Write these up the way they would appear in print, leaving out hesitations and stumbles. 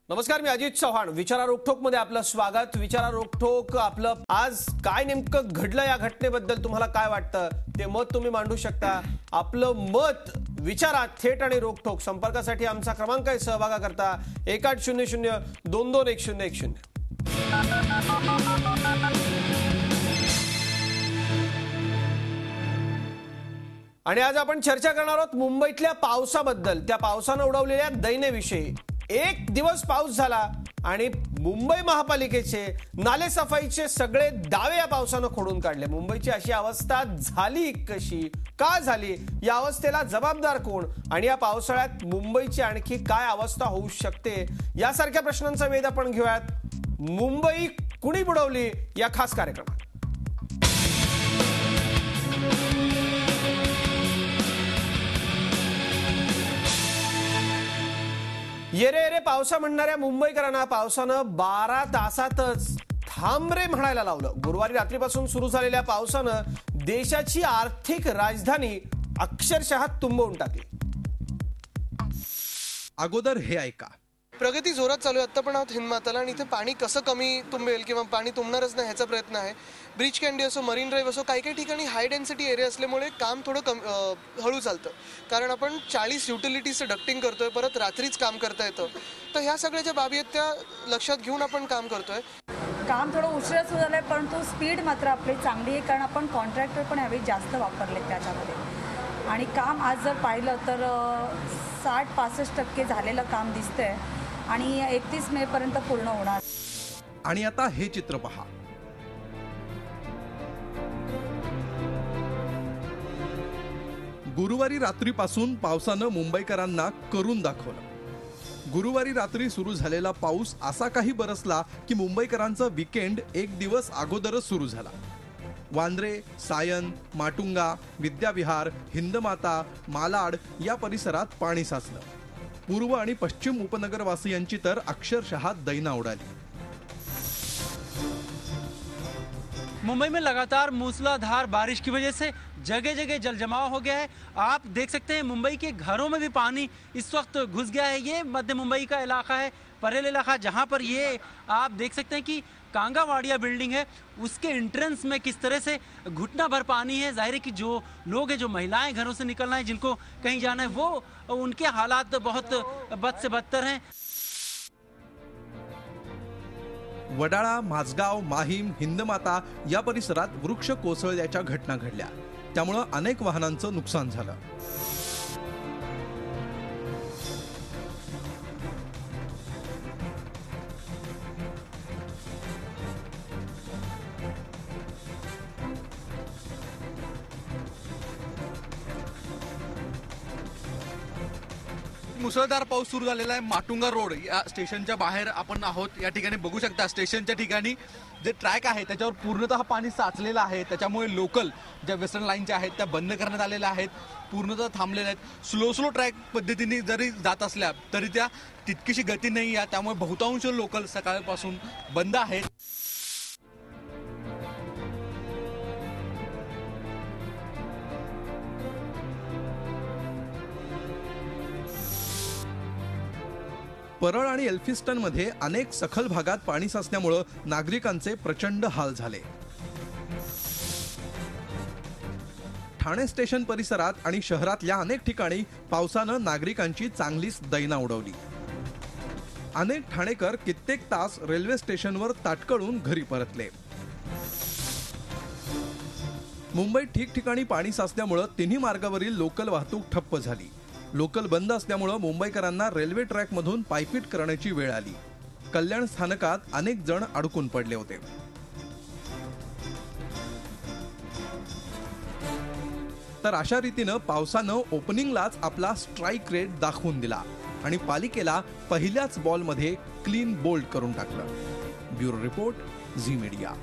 नमस्कार, मी अजित चव्हाण. विचारा रोकठोक मध्ये आपलं स्वागत. विचारा रोकठोक आपलं आज काय नेमकं घडलं या घटनेबद्दल तुम्हाला काय वाटतं ते मत तुम्ही मांडू शकता. आपलं मत विचारा थेट आणि रोकठोक. संपर्कासाठी आमचा क्रमांक आहे सहभागाकरता 1800-221010. आणि आज आपण चर्चा करणार आहोत मुंबईतल्या पावसाबद्दल, त्या पावसानं उडवलेल्या दैन्याविषयी. एक दिवस पाऊस झाला आणि मुंबई महापालिकेचे नालेसफाईचे सगळे दावे या पावसानं खोडून काढले. मुंबईची अशी अवस्था झाली कशी, का झाली, या अवस्थेला जबाबदार कोण आणि या पावसाळ्यात मुंबईची आणखी काय अवस्था होऊ शकते यासारख्या प्रश्नांचा वेध आपण घेऊयात मुंबई कुणी बुडवली या खास कार्यक्रमात. येरे येरे पावसा म्हणणाऱ्या मुंबईकरांना पावसानं 12 तासातच थांब रे म्हणायला लावलं. गुरुवारी रात्रीपासून सुरू झालेल्या पावसानं देशाची आर्थिक राजधानी अक्षरशः तुंबवून टाकली. अगोदर हे ऐका. प्रगती जोरात चालू आहे. आता पण आहोत हिंदमाताला आणि इथे पाणी कसं कमी तुंबेल किंवा पाणी तुंबणारच नाही ह्याचा प्रयत्न आहे. ब्रिज कॅन्डी असो, मरीन ड्राईव्ह असो, काही काही ठिकाणी हाय डेन्सिटी एरिया असल्यामुळे काम थोडं हळू चालतं, कारण आपण 40 युटिलिटीजचं डक्टिंग करतोय, परत रात्रीच काम करता येतं. तर ह्या सगळ्या ज्या बाबी आहेत त्या लक्षात घेऊन आपण काम करतोय. काम थोडं उशिरा सुरू झालंय, परंतु स्पीड मात्र आपली चांगली आहे, कारण आपण कॉन्ट्रॅक्टर पण यावेळी जास्त वापरले त्याच्यामध्ये. आणि काम आज जर पाहिलं तर 60-65% झालेलं काम दिसतंय आणि 31 मे पर्यंत पूर्ण होणार. आणि आता हे चित्र पहा. गुरुवारी रात्रीपासून पावसानं मुंबईकरांना करून दाखवलं. गुरुवारी रात्री सुरू झालेला पाऊस असा काही बरसला की मुंबईकरांचा वीकेंड एक दिवस अगोदरच सुरू झाला. वांद्रे, सायन, माटुंगा, विद्याविहार, हिंदमाता, मालाड या परिसरात पाणी साचलं. पूर्व आणि पश्चिम उपनगरवासियांची तर अक्षरशः दैना उडाली. मुंबई में लगातार मूसलाधार बारिश की वजह से जगह जगह जल जमाव हो गया है. आप देख सकते हैं मुंबई के घरों में भी पानी इस वक्त घुस गया है. ये मध्य मुंबई का इलाका है, परेल इलाका, जहां पर ये आप देख सकते हैं कि कांगावाड़िया बिल्डिंग है, उसके एंट्रेंस में किस तरह से घुटना भर पानी है. जाहिर है कि जो लोग हैं, जो महिलाएं घरों से निकलना है, जिनको कहीं जाना है, वो उनके हालात बहुत बद से बदतर हैं. वडाळा, माझगाव, माहीम, हिंदमाता या परिसरात वृक्ष कोसळल्याच्या घटना घडल्या. त्यामुळे अनेक वाहनांचं नुकसान झालं. मुसळधार पाऊस सुरू झालेला आहे. माटुंगा रोड या स्टेशनच्या बाहेर आपण आहोत. या ठिकाणी बघू शकता स्टेशनच्या ठिकाणी जे ट्रॅक आहे त्याच्यावर पूर्णतः पाणी साचलेलं आहे. त्याच्यामुळे लोकल ज्या वेस्टर्न लाईनच्या आहेत त्या बंद करण्यात आलेल्या आहेत, पूर्णतः थांबलेल्या आहेत. स्लो ट्रॅक पद्धतीने जरी जात असल्या तरी त्या तितकीशी गती नाही आहे. त्यामुळे बहुतांश लोकल सकाळपासून बंद आहेत. परळ आणि एल्फिस्टन मध्ये अनेक सखल भागात पाणी साचल्यामुळे नागरिकांचे प्रचंड हाल झाले. ठाणे स्टेशन परिसरात आणि शहरातल्या अनेक ठिकाणी पावसानं नागरिकांची चांगलीच दैना उडवली. अनेक ठाणेकर कित्येक तास रेल्वे स्टेशनवर ताटकळून घरी परतले. मुंबईत ठिकठिकाणी पाणी साचल्यामुळे तिन्ही मार्गावरील लोकल वाहतूक ठप्प झाली. लोकल बंद असल्यामुळे मुंबईकरांना रेल्वे ट्रॅक मधून पायपीट करण्याची वेळ आली. कल्याण स्थानकात अनेक जण अडकून पडले होते. तर अशा रीतीनं पावसानं ओपनिंगलाच आपला स्ट्राईक रेट दाखवून दिला आणि पालिकेला पहिल्याच बॉलमध्ये क्लीन बोल्ड करून टाकलं. Bureau report, Zee media.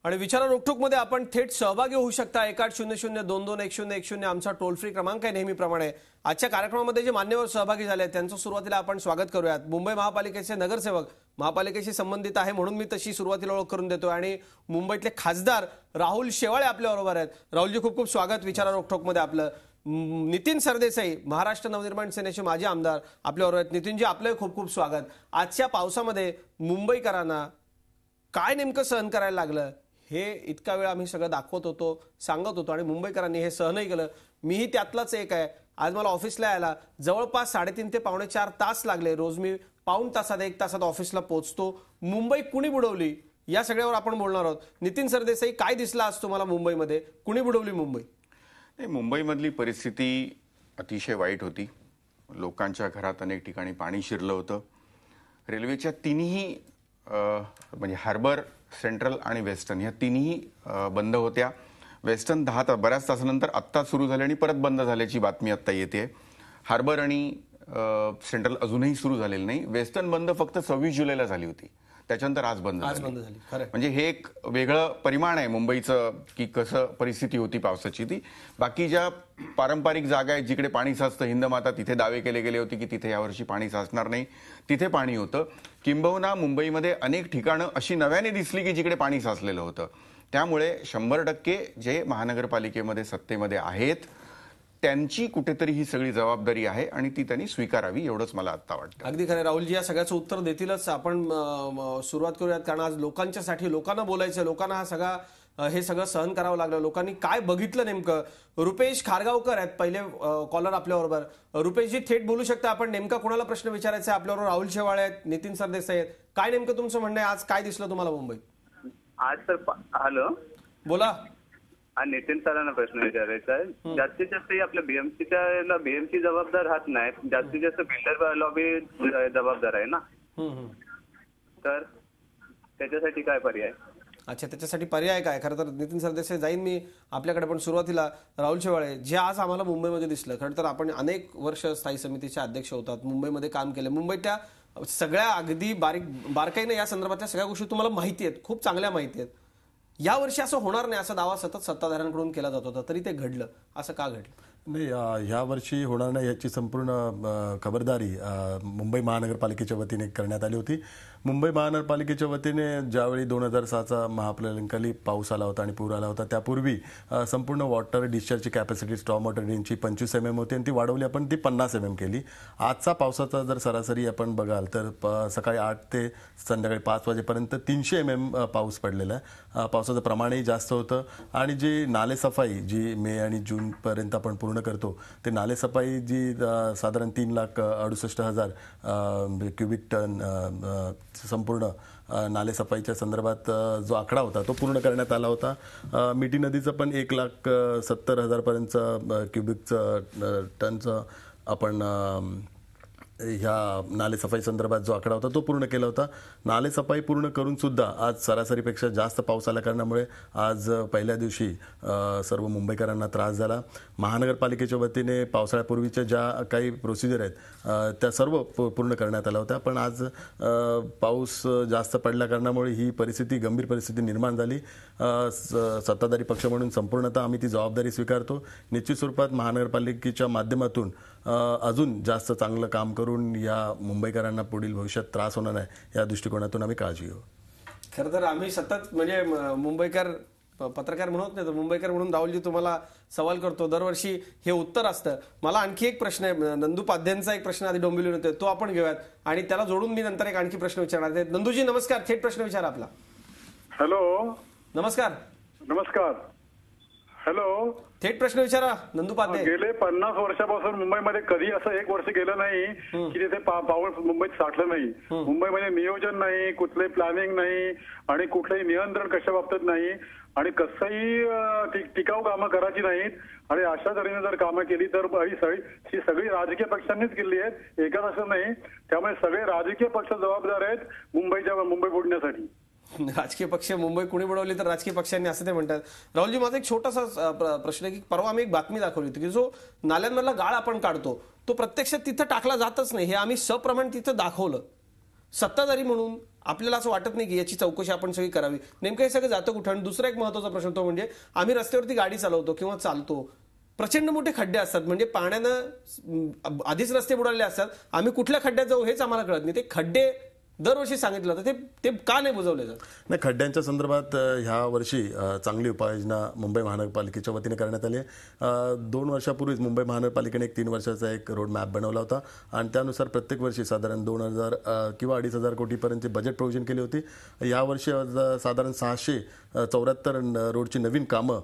आणि विचारा रोकठोक मध्ये आपण थेट सहभागी होऊ शकता. 1800-221010 आमचा टोल फ्री क्रमांक आहे. नेहमीप्रमाणे आजच्या कार्यक्रमामध्ये जे मान्यवर सहभागी झाले त्यांचं सुरुवातीला आपण स्वागत करूयात. मुंबई महापालिकेचे नगरसेवक, महापालिकेशी संबंधित आहे म्हणून मी तशी सुरुवातीला ओळख करून देतो. आणि मुंबईतले खासदार राहुल शेवाळे आपल्या बरोबर आहेत. राहुलजी, खूप खूप स्वागत विचारा रोकठोक मध्ये आपलं. नितीन सरदेसाई, महाराष्ट्र नवनिर्माण सेनेचे माजी आमदार आपल्याबरोबर आहेत. नितीनजी, आपलं खूप खूप स्वागत. आजच्या पावसामध्ये मुंबईकरांना काय नेमकं सहन करायला लागलं हे इतका वेळ आम्ही सगळं दाखवत होतो, सांगत होतो आणि मुंबईकरांनी हे सहनही केलं. मीही त्यातलाच एक आहे. आज मला ऑफिसला यायला जवळपास 3.5 ते पावणे 4 तास लागले. रोज मी पाऊण तासात 1 तासात ऑफिसला पोहोचतो. मुंबई कुणी बुडवली या सगळ्यावर आपण बोलणार आहोत. नितीन सरदेसाई, काय दिसलं आज तुम्हाला मुंबईमध्ये? कुणी बुडवली मुंबई? मुंबईमधली परिस्थिती अतिशय वाईट होती. लोकांच्या घरात अनेक ठिकाणी पाणी शिरलं होतं. रेल्वेच्या तिन्ही म्हणजे हार्बर, सेंट्रल आणि वेस्टर्न ह्या तिन्ही बंद होत्या. वेस्टर्न बऱ्याच तासानंतर आत्ता सुरू झाली आणि परत बंद झाल्याची बातमी आत्ता येते. हार्बर आणि सेंट्रल अजूनही सुरू झालेलं नाही. वेस्टर्न बंद फक्त 26 जुलैला झाली होती, त्याच्यानंतर आज बंद झाली. म्हणजे हे एक वेगळं परिमाण आहे मुंबईचं की कसं परिस्थिती होती पावसाची ती. बाकी ज्या पारंपरिक जागा आहेत जिकडे पाणी साचतं, हिंदमाता, तिथे दावे केले गेले होते की तिथे यावर्षी पाणी साचणार नाही, तिथे पाणी होतं. किंबहुना मुंबईमध्ये अनेक ठिकाणं अशी नव्याने दिसली की जिकडे पाणी साचलेलं होतं. त्यामुळे 100% जे महानगरपालिकेमध्ये सत्तेमध्ये आहेत त्यांची कुठेतरी ही सगळी जबाबदारी आहे आणि ती त्यांनी स्वीकारावी, एवढंच मला आता वाटतं. अगदी खरं. राहुलजी या सगळ्याचं उत्तर देतीलच. आपण सुरुवात करूयात, कारण आज लोकांच्यासाठी लोकांना बोलायचं, लोकांना हे सगळं सहन करावं लागलं. लोकांनी काय बघितलं नेमकं? रुपेश खारगावकर आहेत पहिले कॉलर आपल्याबरोबर. रुपेशजी, थेट बोलू शकता आपण. नेमका कोणाला प्रश्न विचारायचा आहे? आपल्याबरोबर राहुल शेवाळे आहेत, नितीन सरदेसाई आहेत. काय नेमकं तुमचं म्हणणं आहे? आज काय दिसलं तुम्हाला मुंबईत? आज तर हॅलो, बोला. नितीन सरांना प्रश्न विचारायचा आहे. जास्तीत जास्त आपल्या बीएमसी जबाबदार राहत नाही, जास्तीत जास्त बिल्डर लॉबी जबाबदार आहे ना. तर त्याच्यासाठी काय पर्याय? अच्छा, त्याच्यासाठी पर्याय काय? खरं तर नितीन सरदेसाई जाईन मी आपल्याकडे, पण सुरुवातीला राहुल शेवाळे, जे आज आम्हाला मुंबईमध्ये दिसलं. खरं तर आपण अनेक वर्ष स्थायी समितीचे अध्यक्ष होतात, मुंबईमध्ये काम केलं. मुंबईच्या सगळ्या अगदी बारकाईने या संदर्भातल्या सगळ्या गोष्टी तुम्हाला माहिती आहेत, खूप चांगल्या माहिती आहेत. यावर्षी असं होणार नाही असा दावा सतत सत्ताधाऱ्यांकडून केला जात होता, तरी ते घडलं. असं का घडलं? नाही, ह्या वर्षी होणार नाही याची संपूर्ण खबरदारी मुंबई महानगरपालिकेच्या वतीने करण्यात आली होती. मुंबई महानगरपालिकेच्या वतीने ज्यावेळी 2006चा महाप्रलयंकाली पाऊस आला होता आणि पूर आला होता, त्यापूर्वी संपूर्ण वॉटर डिस्चार्जची कॅपॅसिटी स्टॉर्म वॉटर ड्रेनची 25 mm होती आणि ती वाढवली आपण, ती 50 mm केली. आजचा पावसाचा जर सरासरी आपण बघाल तर सकाळी 8 ते संध्याकाळी 5 वाजेपर्यंत 300 mm पाऊस पडलेला आहे. पावसाचं प्रमाणही जास्त होतं आणि जी नालेसफाई जी मे आणि जूनपर्यंत आपण पूर्ण करतो, ते नालेसफाई जी साधारण 3,68,000 क्युबिक टन संपूर्ण नालेसफाईच्या संदर्भात जो आकडा होता तो पूर्ण करण्यात आला होता. मिठी नदीचं पण 1,70,000 पर्यंत क्युबिकचं टनचं आपण ह्या नालेसफाई संदर्भात जो आकडा होता तो पूर्ण केला होता. नालेसफाई पूर्ण करून सुद्धा आज सरासरीपेक्षा जास्त पाऊस आल्या कारणामुळे आज पहिल्या दिवशी सर्व मुंबईकरांना त्रास झाला. महानगरपालिकेच्या वतीने पावसाळ्यापूर्वीच्या ज्या काही प्रोसिजर आहेत त्या सर्व पूर्ण करण्यात आल्या होत्या, पण आज पाऊस जास्त पडल्या कारणामुळे ही परिस्थिती, गंभीर परिस्थिती निर्माण झाली. सत्ताधारी पक्ष म्हणून संपूर्णतः आम्ही ती जबाबदारी स्वीकारतो. निश्चित स्वरूपात महानगरपालिकेच्या माध्यमातून अजून जास्त चांगलं काम करून या मुंबईकरांना पुढील भविष्यात त्रास होणार नाही या दृष्टिकोनातून आम्ही काळजी घेऊ. खरं तर आम्ही सतत म्हणजे मुंबईकर पत्रकार म्हणत नाही तर मुंबईकर म्हणून राहुलजी तुम्हाला सवाल करतो. दरवर्षी हे उत्तर असतं. मला आणखी एक प्रश्न आहे, नंदू पाध्यांचा एक प्रश्न आधी डोंबिवलीहून होते, तो आपण घेऊयात आणि त्याला जोडून मी नंतर एक आणखी प्रश्न विचारणार आहे. नंदूजी नमस्कार, थेट प्रश्न विचारा आपला. हॅलो, नमस्कार. नमस्कार. हॅलो, थेट प्रश्न विचारा नंदू पाध्ये. गेले 50 वर्षापासून मुंबईमध्ये कधी असं एक वर्ष गेलं नाही की तिथे पाऊस मुंबईत साठलं नाही. मुंबईमध्ये नियोजन नाही, कुठलंही प्लॅनिंग नाही आणि कुठलंही नियंत्रण कशा बाबतीत नाही आणि कसंही टिकाऊ कामं करायची नाहीत. आणि अशा तऱ्हेने जर कामं केली तर ही सगळी राजकीय पक्षांनीच केली आहेत, एकाच असं नाही. त्यामुळे सगळे राजकीय पक्ष जबाबदार आहेत मुंबई बुडण्यासाठी. राजकीय पक्ष मुंबई कुणी बुडवली तर राजकीय पक्षांनी, असं ते म्हणतात. राहुलजी, माझा एक छोटासा प्रश्न आहे की परवा आम्ही एक बातमी दाखवली होती की जो नाल्यांमधला गाळ आपण काढतो तो प्रत्यक्षात तिथं टाकला जातच नाही, हे आम्ही सप्रमाण तिथं दाखवलं. सत्ताधारी म्हणून आपल्याला असं वाटत नाही की याची चौकशी आपण सगळी करावी? नेमकं हे सगळं जातं कुठं? आणि दुसरा एक महत्वाचा प्रश्न तो म्हणजे आम्ही रस्त्यावरती गाडी चालवतो किंवा चालतो, प्रचंड मोठे खड्डे असतात, म्हणजे पाण्यानं आधीच रस्ते बुडालेले असतात, आम्ही कुठल्या खड्ड्यात जाऊ हेच आम्हाला कळत नाही. ते खड्डे दरवर्षी सांगितलं होतं, ते का नाही बुजवले जात? नाही, खड्ड्यांच्या संदर्भात ह्या वर्षी चांगली उपाययोजना मुंबई महानगरपालिकेच्या वतीने करण्यात आली आहे. 2 वर्षापूर्वीच मुंबई महानगरपालिकेने एक 3 वर्षाचा एक रोड मॅप बनवला होता आणि त्यानुसार प्रत्येक वर्षी साधारण 2,000 किंवा 2,500 कोटीपर्यंतची बजेट प्रोव्हिजन केली होती. यावर्षी साधारण 674 रोडची नवीन कामं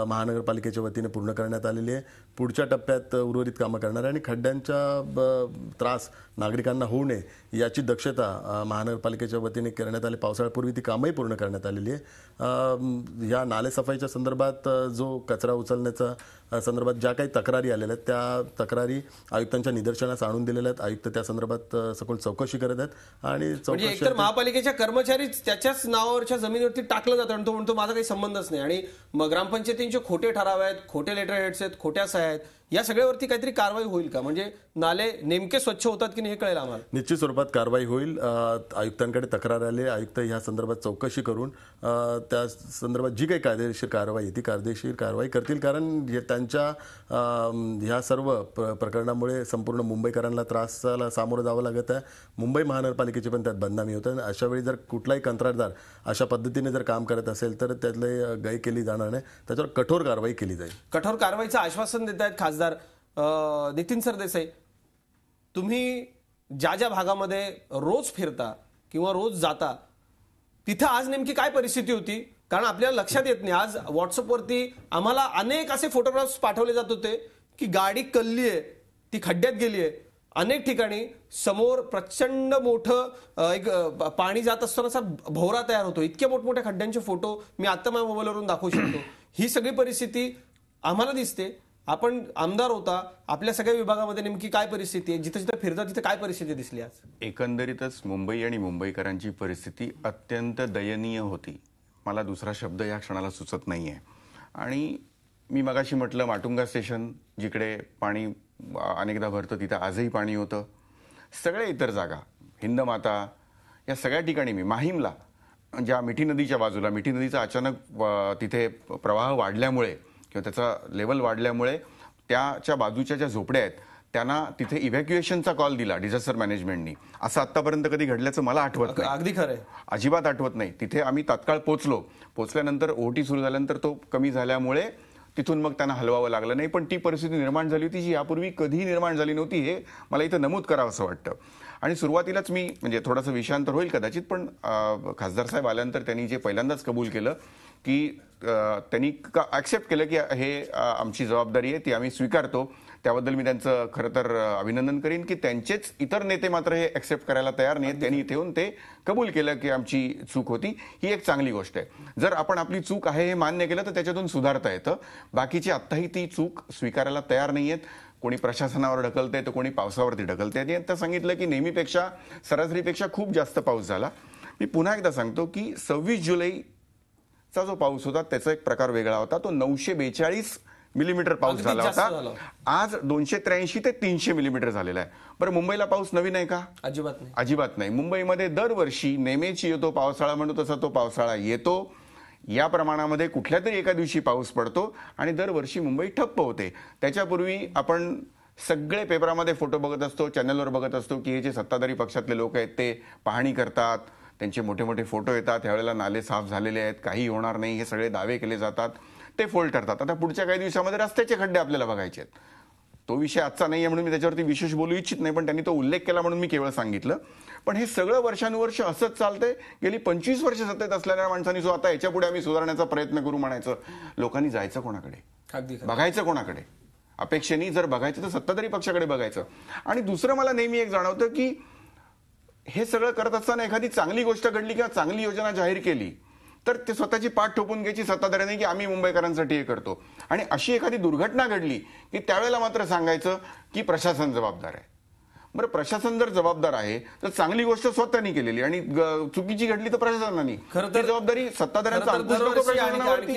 महानगरपालिकेच्या वतीने पूर्ण करण्यात आलेली आहे. पुढच्या टप्प्यात उर्वरित कामं करणार आहे आणि खड्ड्यांचा त्रास नागरिकांना होऊ नये याची दक्षता महानगरपालिकेच्या वतीने करण्यात आली. पावसाळ्यापूर्वी ती कामही पूर्ण करण्यात आलेली आहे. या नालेसफाईच्या संदर्भात जो कचरा उचलण्याचा संदर्भात ज्या काही तक्रारी आलेल्या आहेत त्या तक्रारी आयुक्तांच्या निदर्शनास आणून दिलेल्या आहेत. आयुक्त त्या संदर्भात सखोल चौकशी करत आहेत आणि म्हणजे एकतर महापालिकेच्या कर्मचारीच त्याच्याच नावावरच्या जमिनीवरती टाकलं जातं आणि तो म्हणतो माझा काही संबंधच नाही. आणि मग ग्रामपंचायतींचे खोटे ठराव आहेत, खोटे लेटर हेड्स आहेत, खोट्या सह्या आहेत, या सगळ्यावरती काहीतरी कारवाई होईल का? म्हणजे नाले नेमके स्वच्छ होतात की नाही हे कळेल आम्हाला. निश्चित स्वरूपात कारवाई होईल. आयुक्तांकडे तक्रार आली, आयुक्त ह्या संदर्भात चौकशी करून त्या संदर्भात जी काही कायदेशीर कारवाई आहे ती कायदेशीर कारवाई करतील. कारण त्यांच्या ह्या सर्व प्रकरणामुळे संपूर्ण मुंबईकरांना त्रासाला सामोरं जावं लागत आहे. मुंबई महानगरपालिकेची पण त्यात बदनामी होते. अशा वेळी जर कुठलाही कंत्राटदार अशा पद्धतीने जर काम करत असेल तर त्यातले गय केली जाणार नाही, त्याच्यावर कठोर कारवाई केली जाईल. कठोर कारवाईचं आश्वासन देत आहेत खासदार नितीन सरदेसाई. तुम्ही ज्या ज्या भागामध्ये रोज फिरता किंवा रोज जाता तिथं आज नेमकी काय परिस्थिती होती? कारण आपल्याला लक्षात येत नाही. आज व्हॉट्सअपवरती आम्हाला अनेक असे फोटोग्राफ्स पाठवले जात होते की गाडी कलली आहे, ती खड्ड्यात गेली आहे. अनेक ठिकाणी समोर प्रचंड मोठं एक पाणी जात असताना असा भोवरा तयार होतो. इतक्या मोठमोठ्या खड्ड्यांचे फोटो मी आता माझ्या मोबाईलवरून दाखवू शकतो. ही सगळी परिस्थिती आम्हाला दिसते. आपण आमदार होता, आपल्या सगळ्या विभागामध्ये नेमकी काय परिस्थिती आहे? जिथे जिथे फिरता तिथे काय परिस्थिती दिसली आज? एकंदरीतच मुंबई आणि मुंबईकरांची परिस्थिती अत्यंत दयनीय होती. मला दुसरा शब्द या क्षणाला सुचत नाहीये. आणि मी मगाशी म्हटलं माटुंगा स्टेशन जिकडे पाणी अनेकदा भरतं तिथं आजही पाणी होतं. सगळ्या इतर जागा, हिंदमाता, या सगळ्या ठिकाणी मी माहीमला ज्या मिठी नदीच्या बाजूला, मिठी नदीचा अचानक तिथे प्रवाह वाढल्यामुळे किंवा त्याचा लेवल वाढल्यामुळे त्याच्या बाजूच्या ज्या झोपड्या आहेत त्यांना तिथे इव्हॅक्युएशनचा कॉल दिला डिझास्टर मॅनेजमेंटनी. असं आतापर्यंत कधी घडल्याचं मला आठवत नाही. अगदी खरंय, अजिबात आठवत नाही. तिथे आम्ही तात्काळ पोचल्यानंतर ओटी सुरू झाल्यानंतर तो कमी झाल्यामुळे तिथून मग त्यांना हलवावं लागलं नाही. पण ती परिस्थिती निर्माण झाली होती जी यापूर्वी कधीही निर्माण झाली नव्हती, हे मला इथं नमूद करावं असं वाटतं. आणि सुरुवातीलाच मी म्हणजे थोडंसं विषयांतर होईल कदाचित, पण खासदार साहेब आल्यानंतर त्यांनी जे पहिल्यांदाच कबूल केलं की त्यांनी ऍक्सेप्ट केलं की हे आमची जबाबदारी आहे, ती आम्ही स्वीकारतो. त्याबद्दल मी त्यांचं खरं तर अभिनंदन करीन की त्यांचेच इतर नेते मात्र हे ऍक्सेप्ट करायला तयार नाहीत. त्यांनी इथे येऊन ते कबूल केलं की आमची चूक होती. ही एक चांगली गोष्ट आहे. जर आपण आपली चूक आहे हे मान्य केलं तर त्याच्यातून सुधारता येतं. बाकीचे आत्ताही ती चूक स्वीकारायला तयार नाहीयेत. कोणी प्रशासनावर ढकलतंय तर कोणी पावसावरती ढकलतंय. आता सांगितलं की नेहमीपेक्षा सरासरीपेक्षा खूप जास्त पाऊस झाला. मी पुन्हा एकदा सांगतो की 26 जुलैचा जो पाऊस होता त्याचा एक प्रकार वेगळा होता. तो 942 मिलीमीटर पाऊस झाला होता. आज 283 ते 300 मिलीमीटर झालेला आहे. बरं, मुंबईला पाऊस नवीन आहे का? अजिबात नाही, अजिबात नाही. मुंबईमध्ये दरवर्षी नेहमीची येतो पावसाळा म्हणतो तसा तो पावसाळा येतो. या प्रमाणामध्ये कुठल्या तरी एका दिवशी पाऊस पडतो आणि दरवर्षी मुंबई ठप्प होते. त्याच्यापूर्वी आपण सगळे पेपरामध्ये फोटो बघत असतो, चॅनलवर बघत असतो की हे जे सत्ताधारी पक्षातले लोक आहेत ते पाहणी करतात, त्यांचे मोठे मोठे फोटो येतात. ह्यावेळेला नाले साफ झालेले आहेत, काही होणार नाही, हे सगळे दावे केले जातात, ते फोल ठरतात. आता पुढच्या काही दिवसामध्ये रस्त्याचे खड्डे आपल्याला बघायचे आहेत. तो विषय आजचा नाही आहे म्हणून मी त्याच्यावरती विशेष बोलू इच्छित नाही, पण त्यांनी तो उल्लेख केला म्हणून मी केवळ सांगितलं. पण हे सगळं वर्षानुवर्ष असंच चालतंय. गेली 25 वर्ष सत्तेत असलेल्या माणसांनी जो आता याच्यापुढे आम्ही सुधारण्याचा प्रयत्न करू म्हणायचं, लोकांनी जायचं कोणाकडे? बघायचं कोणाकडे? अपेक्षेने जर बघायचं तर सत्ताधारी पक्षाकडे बघायचं. आणि दुसरं मला नेहमी एक जाणवतं की हे सगळं करत असताना एखादी चांगली गोष्ट घडली किंवा चांगली योजना जाहीर केली तर ते स्वतःची पाठ ठोकून घ्यायची सत्ताधाऱ्यांनी की आम्ही मुंबईकरांसाठी हे करतो. आणि अशी एखादी दुर्घटना घडली की त्यावेळेला मात्र सांगायचं की प्रशासन जबाबदार आहे. बरं, प्रशासन जर जबाबदार आहे तर चांगली गोष्ट स्वतःनी केलेली आणि चुकीची घडली तर प्रशासनाने. खरं तर जबाबदारी सत्ताधाऱ्यांचा.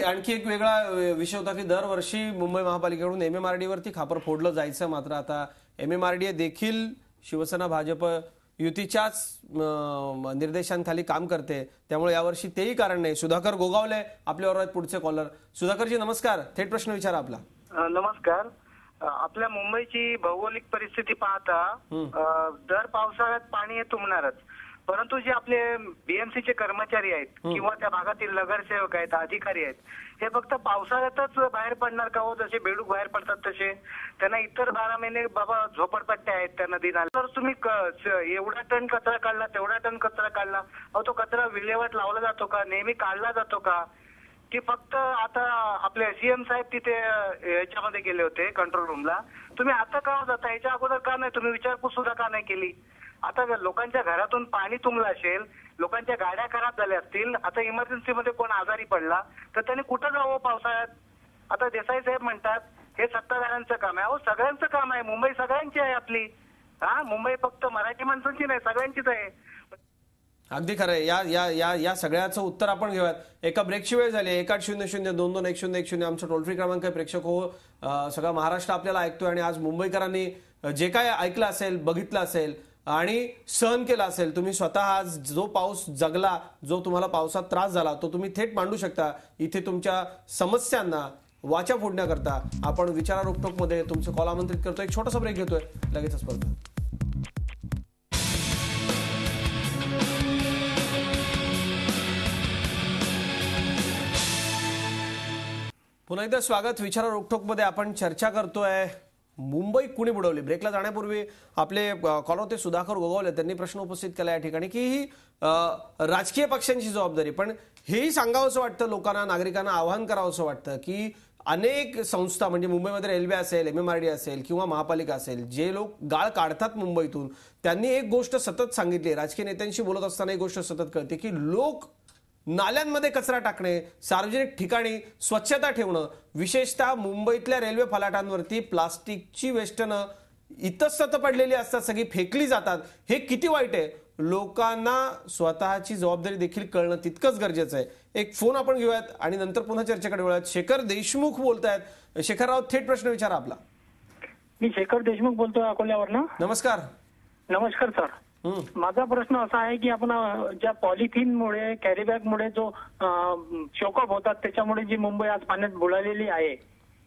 आणखी एक वेगळा विषय होता की दरवर्षी मुंबई महापालिकेकडून MMRDA वरती खापर फोडलं जायचं. मात्र आता MMRDA देखील शिवसेना भाजप युतीच्याच निर्देशांखाली काम करते, त्यामुळे यावर्षी तेही कारण नाही. सुधाकर गोगावले आपल्यावर आहेत पुढचे कॉलर. सुधाकरजी नमस्कार, थेट प्रश्न विचारा आपला. नमस्कार. आपल्या मुंबईची भौगोलिक परिस्थिती पाहता दर पावसाळ्यात पाणी हे तुंबणारच. परंतु जे आपले बीएमसीचे कर्मचारी आहेत किंवा त्या भागातील नगरसेवक आहेत, अधिकारी आहेत, हे फक्त पावसाळ्यातच बाहेर पडणार का हो? जसे बेडूक बाहेर पडतात तसे त्यांना इतर 12 महिने बाबा झोपडपट्ट्या आहेत त्या नदीला. तर तुम्ही एवढा टन कचरा काढला, तेवढा टन कचरा काढला, अहो तो कचरा विल्हेवाट लावला जातो का? नेहमी काढला जातो का? की फक्त आता आपले सीएम साहेब तिथे याच्यामध्ये गेले होते कंट्रोल रूमला, तुम्ही आता का जाता? याच्या अगोदर का नाही तुम्ही विचारपूस सुद्धा का नाही केली? आता लोकांच्या घरातून पाणी तुंबलं असेल, लोकांच्या गाड्या खराब झाल्या असतील, आता इमर्जन्सीमध्ये कोण आजारी पडला तर त्यांनी कुठं जावं पावसाळ्यात? आता देसाई साहेब म्हणतात हे सत्ताधाऱ्यांचं काम आहे. अहो सगळ्यांचं काम आहे, मुंबई सगळ्यांची आहे आपली. मुंबई फक्त मराठी माणसांची नाही, सगळ्यांचीच आहे. अगदी खरं आहे. या या या या सगळ्याचं उत्तर आपण घेऊयात. एका ब्रेकची वेळ झाली. 1800-22-1010 आमचा टोल फ्री क्रमांक आहे. प्रेक्षक हो, सगळा महाराष्ट्र आपल्याला ऐकतोय आणि आज मुंबईकरांनी जे काय ऐकलं असेल, बघितलं असेल आणि सहन केला असेल, तुम्ही स्वतः आज जो पाऊस जगला, जो तुम्हाला पावसात त्रास झाला, तो तुम्ही थेट मांडू शकता. इथे तुमच्या समस्यांना वाचा फोडण्याकरता आपण विचारा रोकटोक मध्ये तुमचं कॉल आमंत्रित करतोय. एक छोटासा ब्रेक घेतोय, लगेचच परत. पुन्हा एकदा स्वागत. विचारा रोकटोक मध्ये आपण चर्चा करतोय मुंबई कुणी बुडवली. ब्रेकला जाण्यापूर्वी आपले कॉलर होते सुधाकर गोगावले, त्यांनी प्रश्न उपस्थित केला या ठिकाणी की ही राजकीय पक्षांची जबाबदारी, पण हेही सांगावंसं वाटतं लोकांना, नागरिकांना आवाहन करावंसं वाटतं की अनेक संस्था म्हणजे मुंबईमध्ये रेल्वे असेल, MMRD असेल किंवा महापालिका असेल, जे लोक गाळ काढतात मुंबईतून, त्यांनी एक गोष्ट सतत सांगितली. राजकीय नेत्यांशी बोलत असताना एक गोष्ट सतत कळते की लोक नाल्यांमध्ये कचरा टाकणे, सार्वजनिक ठिकाणी स्वच्छता ठेवणं, विशेषतः मुंबईतल्या रेल्वे फलाटांवरती प्लास्टिकची वेष्टनं इतस्तत पडलेली असतात, सगळी फेकली जातात. हे किती वाईट आहे. लोकांना स्वतःची जबाबदारी देखील कळणं तितकंच गरजेचं आहे. एक फोन आपण घेऊयात आणि नंतर पुन्हा चर्चेकडे वळूयात. शेखर देशमुख बोलतायत. शेखरराव, थेट प्रश्न विचारा आपला. मी शेखर देशमुख बोलतोय अकोल्यावरनं. नमस्कार. नमस्कार सर. माझा प्रश्न असा आहे की आपण ज्या पॉलिथिनमुळे, कॅरीबॅगमुळे जो शोकअप होतात, त्याच्यामुळे जी मुंबई आज पाण्यात बुडालेली आहे,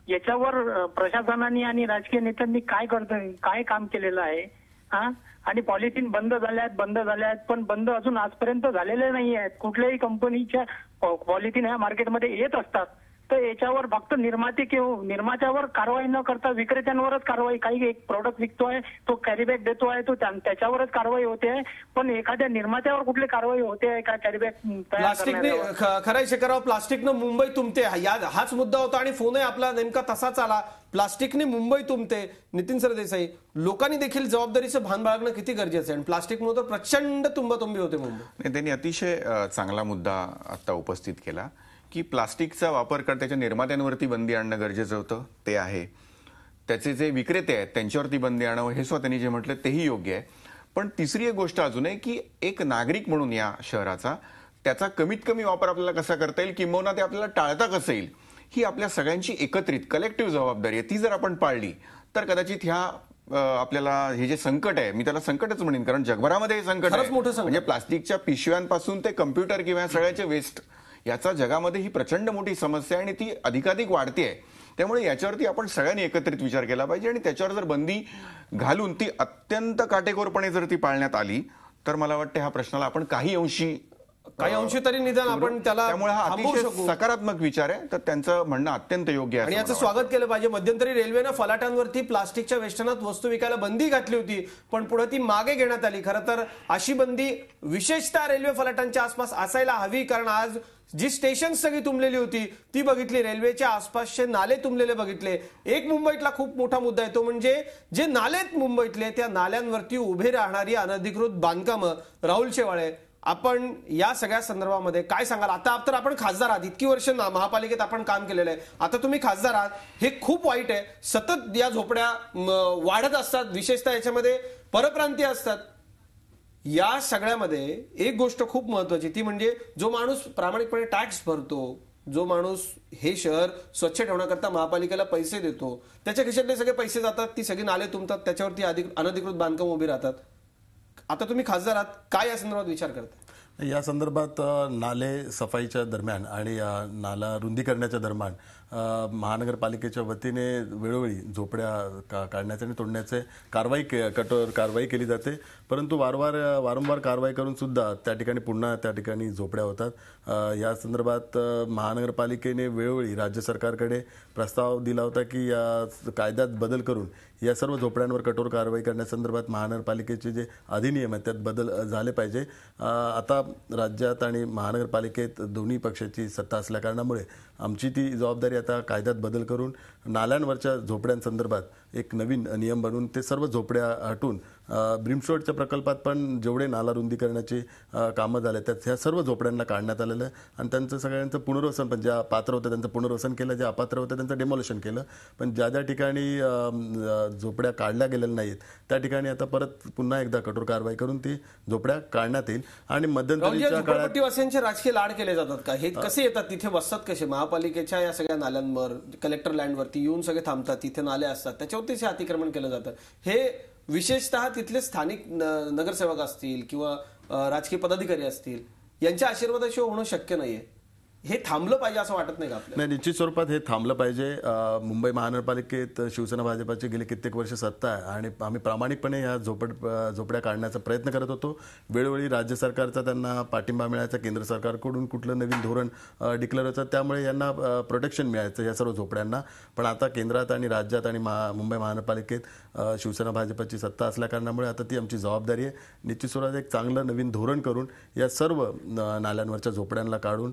याच्यावर प्रशासनाने आणि राजकीय नेत्यांनी काय काम केलेलं आहे? आणि पॉलिथिन बंद झाल्या आहेत, पण बंद अजून आजपर्यंत झालेले नाही आहेत. कुठल्याही कंपनीच्या पॉलिथिन ह्या मार्केटमध्ये येत असतात, तर याच्यावर फक्त निर्मात्यावर कारवाई न करता विक्रेत्यांवरच कारवाई. काही एक प्रोडक्ट विकतोय, तो कॅरीबॅग देतोय, तो त्याच्यावरच कारवाई होते, पण एखाद्या निर्मात्यावर कुठली कारवाई होते का? कॅरीबॅग प्लास्टिकने, खरंय शेखरराव, प्लास्टिकनं मुंबई तुंबते, हाच मुद्दा होता आणि फोनही आपला नेमका तसाच आला. प्लास्टिकने मुंबई तुंबते. नितीन सरदेसाई, लोकांनी देखील जबाबदारीचं भान बाळगणं किती गरजेचं आहे, आणि प्लास्टिकमुळे तर प्रचंड तुंबातुंबी होते मुंबई. त्यांनी अतिशय चांगला मुद्दा आता उपस्थित केला की प्लास्टिकचा वापर करता त्याच्या निर्मात्यांवरती बंदी आणणं गरजेचं होतं, ते आहे. त्याचे जे विक्रेते आहेत त्यांच्यावरती बंदी आणावं, हे सुद्धा त्यांनी जे म्हटलं तेही योग्य आहे. पण तिसरी एक गोष्ट अजून आहे की एक नागरिक म्हणून या शहराचा त्याचा कमीत कमी वापर आपल्याला कसा करता येईल, किंबहुना ते आपल्याला टाळता कसं येईल, ही आपल्या सगळ्यांची एकत्रित कलेक्टिव्ह जबाबदारी आहे. ती जर आपण पाळली तर कदाचित ह्या आपल्याला हे जे संकट आहे, मी त्याला संकटच म्हणेन, कारण जगभरामध्ये हे संकट आहे. म्हणजे प्लास्टिकच्या पिशव्यांपासून ते कम्प्युटर किंवा सगळ्याचे वेस्ट, याचा जगामध्ये ही प्रचंड मोठी समस्या आहे आणि ती अधिकाधिक वाढते आहे. त्यामुळे याच्यावरती आपण सगळ्यांनी एकत्रित विचार केला पाहिजे आणि त्याच्यावर जर बंदी घालून ती अत्यंत काटेकोरपणे जर ती पाळण्यात आली तर मला वाटतं ह्या प्रश्नाला आपण काही अंशी तरी निदान आपण त्याला, त्यामुळे हा अतिशय सकारात्मक विचार आहे. तर त्यांचं म्हणणं अत्यंत योग्य आहे आणि याचं स्वागत केलं पाहिजे. मध्यंतरी रेल्वेनं फलाटांवरती प्लास्टिकच्या वेष्टनात वस्तू विकायला बंदी घातली होती, पण पुढे ती मागे घेण्यात आली. खरं तर अशी बंदी विशेषतः रेल्वे फलाटांच्या आसपास असायला हवी, कारण आज जी स्टेशन सगळी तुंबलेली होती ती बघितली, रेल्वेच्या आसपासचे नाले तुंबलेले बघितले. एक मुंबईतला खूप मोठा मुद्दा आहे, तो म्हणजे जे नालेत मुंबईतले, त्या नाल्यांवरती उभे राहणारी अनधिकृत बांधकामं. राहुल शेवाळे, आपण या सगळ्या संदर्भामध्ये काय सांगाल? आता तर आपण खासदार आहात, इतकी वर्ष महापालिकेत आपण काम केलेलं आहे, आता तुम्ही खासदार आहात. हे खूप वाईट आहे. सतत या झोपड्या वाढत असतात, विशेषतः याच्यामध्ये परप्रांतीय असतात. या सगळ्यामध्ये एक गोष्ट खूप महत्वाची, ती म्हणजे जो माणूस प्रामाणिकपणे टॅक्स भरतो, जो माणूस हे शहर स्वच्छ ठेवण्याकरता महापालिकेला पैसे देतो, त्याच्या खिशातले सगळे पैसे जातात, ती सगळी नाले तुंबतात, त्याच्यावरती अनधिकृत बांधकाम उभी राहतात. आता तुम्ही खासदार आहात, काय या संदर्भात विचार करता? या संदर्भात नाले सफाईच्या दरम्यान आणि नाला रुंदीकरणाच्या दरम्यान महानगरपालिकेच्या वतीने वेळोवेळी झोपड्या काढण्याचे आणि तोडण्याचे कठोर कारवाई केली जाते, परंतु वारंवार कारवाई करून सुद्धा त्या ठिकाणी पुन्हा त्या ठिकाणी झोपड्या होतात। या संदर्भात महानगरपालिकेने वेळोवेळी राज्य सरकारकडे प्रस्ताव दिला होता की या कायद्यात बदल करून या सर्व झोपड्यांवर कठोर कारवाई करण्यासंदर्भात महानगरपालिकेचे जे अधिनियम आहेत त्यात बदल झाले पाहिजे। आता राज्यात आणि महानगरपालिकेत दोन्ही पक्षाची सत्ता असल्या कारणामुळे आमची ती जबाबदारी आता कायद्यात बदल करून नाल्यांवरच्या झोपड्यांसंदर्भात एक नवीन नियम बनवून ते सर्व झोपड्या हटून ब्रिमस्टोडच्या प्रकल्पात पण जेवढे नाला रुंदीकरणाची कामं झाले त्यात ह्या सर्व झोपड्यांना काढण्यात आलेलं आहे आणि त्यांचं सगळ्यांचं पुनर्वसन पण ज्या पात्र होतं त्यांचं पुनर्वसन केलं, ज्या अपात्र होतं त्यांचं डेमोलेशन केलं, पण ज्या ठिकाणी झोपड्या काढल्या गेलेल्या नाहीत त्या ठिकाणी आता परत पुन्हा एकदा कठोर कारवाई करून ती झोपड्या काढण्यात येईल। आणि मध्यंतरीच्या काळात झोपडपट्टीवासियांचे राजकीय लाड केले जातात का? हे कसे येतात तिथे, बसतात कसे? महापालिकेच्या या सगळ्या नाल्यांवर कलेक्टर लँडवरती येऊन सगळे थांबतात, तिथे नाले असतात, त्याच्यावरतीच हे अतिक्रमण केलं जातं। हे विशेषतः तिथले स्थानिक नगरसेवक असतील किंवा राजकीय पदाधिकारी असतील यांच्या आशीर्वादाशिवाय होणं शक्य नाहीये। हे थांबलं पाहिजे असं वाटत नाही का आपल्याला? नाही, निश्चित स्वरूपात हे थांबलं पाहिजे। मुंबई महानगरपालिकेत शिवसेना भाजपाची गेली कित्येक वर्ष सत्ता आहे आणि आम्ही प्रामाणिकपणे या झोपड्या काढण्याचा प्रयत्न करत होतो। वेळोवेळी राज्य सरकारचा त्यांना पाठिंबा मिळायचा, केंद्र सरकारकडून कुठलं नवीन धोरण डिक्लेअर होतं त्यामुळे यांना प्रोटेक्शन मिळायचं या सर्व झोपड्यांना। पण आता केंद्रात आणि राज्यात आणि मुंबई महानगरपालिकेत शिवसेना भाजपाची सत्ता असल्या कारणामुळे आता ती आमची जबाबदारी आहे। निश्चित स्वरूपात एक चांगलं नवीन धोरण करून या सर्व नाल्यांवरच्या झोपड्यांना काढून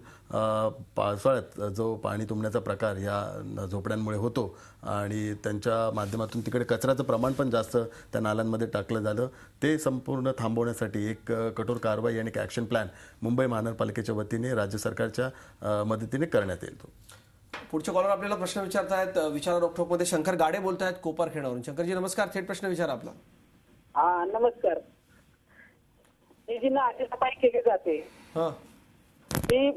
पावसाळ्यात जो पाणी तुंबण्याचा प्रकार या झोपड्यांमुळे होतो आणि त्यांच्या माध्यमातून तिकडे कचऱ्याचं प्रमाण पण जास्त त्या नाल्यांमध्ये टाकलं झालं, ते संपूर्ण थांबवण्यासाठी एक कठोर कारवाई आणि एक ॲक्शन प्लॅन मुंबई महानगरपालिकेच्या वतीने राज्य सरकारच्या मदतीने करण्यात येईल। पुढचे कॉलर आपल्याला प्रश्न विचारतायत, विचारा रोखोकमध्ये शंकर गाडे बोलतायत कोपरखेडावरून। शंकरजी नमस्कार, थेट प्रश्न विचारा आपला। हा नमस्कार। जी नाली सफाई केली जाते ती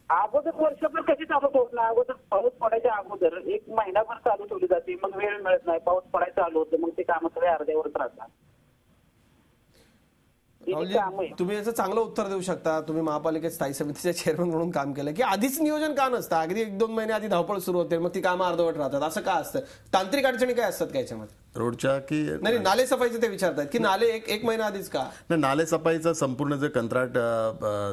अगोदर वर्षभर कशी चालू होत नाही, अगोदर पाऊस पडायच्या अगोदर एक महिनाभर चालू ठेवली जाते, मग वेळ मिळत नाही, पाऊस पडायला चालू होतं, मग ते काम सगळे अर्ध्यावरच राहतात। तुम्ही याचं चांगलं उत्तर देऊ शकता। तुम्ही महापालिकेत स्थायी समितीचे चेअरमन म्हणून काम केलं की आधीच नियोजन का नसतं? अगदी 1-2 महिने आधी धावपळ सुरू होते, मग ती कामं अर्धवट राहतात, असं का असतं? तांत्रिक अडचणी काय असतात का याच्यामध्ये? रोडच्या की नाही, नाले सफाईचे ते विचारतात की नाले एक महिना आधीच का? नाही, नाले सफाईचं संपूर्ण जे कंत्राट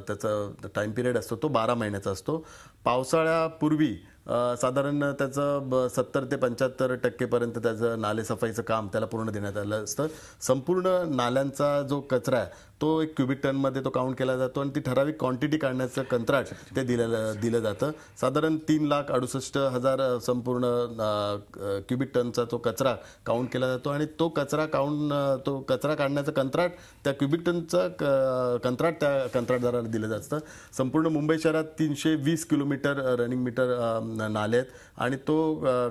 त्याचा टाइम पिरियड असतो तो 12 महिन्याचा असतो। पावसाळ्यापूर्वी साधारण त्याचं 70 ते 75% पर्यंत त्याचं नाले सफाईचं काम त्याला पूर्ण देण्यात आलं असतं। संपूर्ण नाल्यांचा जो कचरा आहे तो 1 क्युबिक टनमध्ये तो काउंट केला जातो आणि ती ठराविक क्वांटिटी काढण्याचं कंत्राट ते दिलं जातं। साधारण 3,68,000 संपूर्ण क्युबिक टनचा तो कचरा काउंट केला जातो आणि तो कचरा काढण्याचं कंत्राट त्या क्युबिक टनचं कंत्राट त्या कंत्राटदाराला दिलं जातं। संपूर्ण मुंबई शहरात 320 किलोमीटर रनिंग मीटर नाले आहेत आणि तो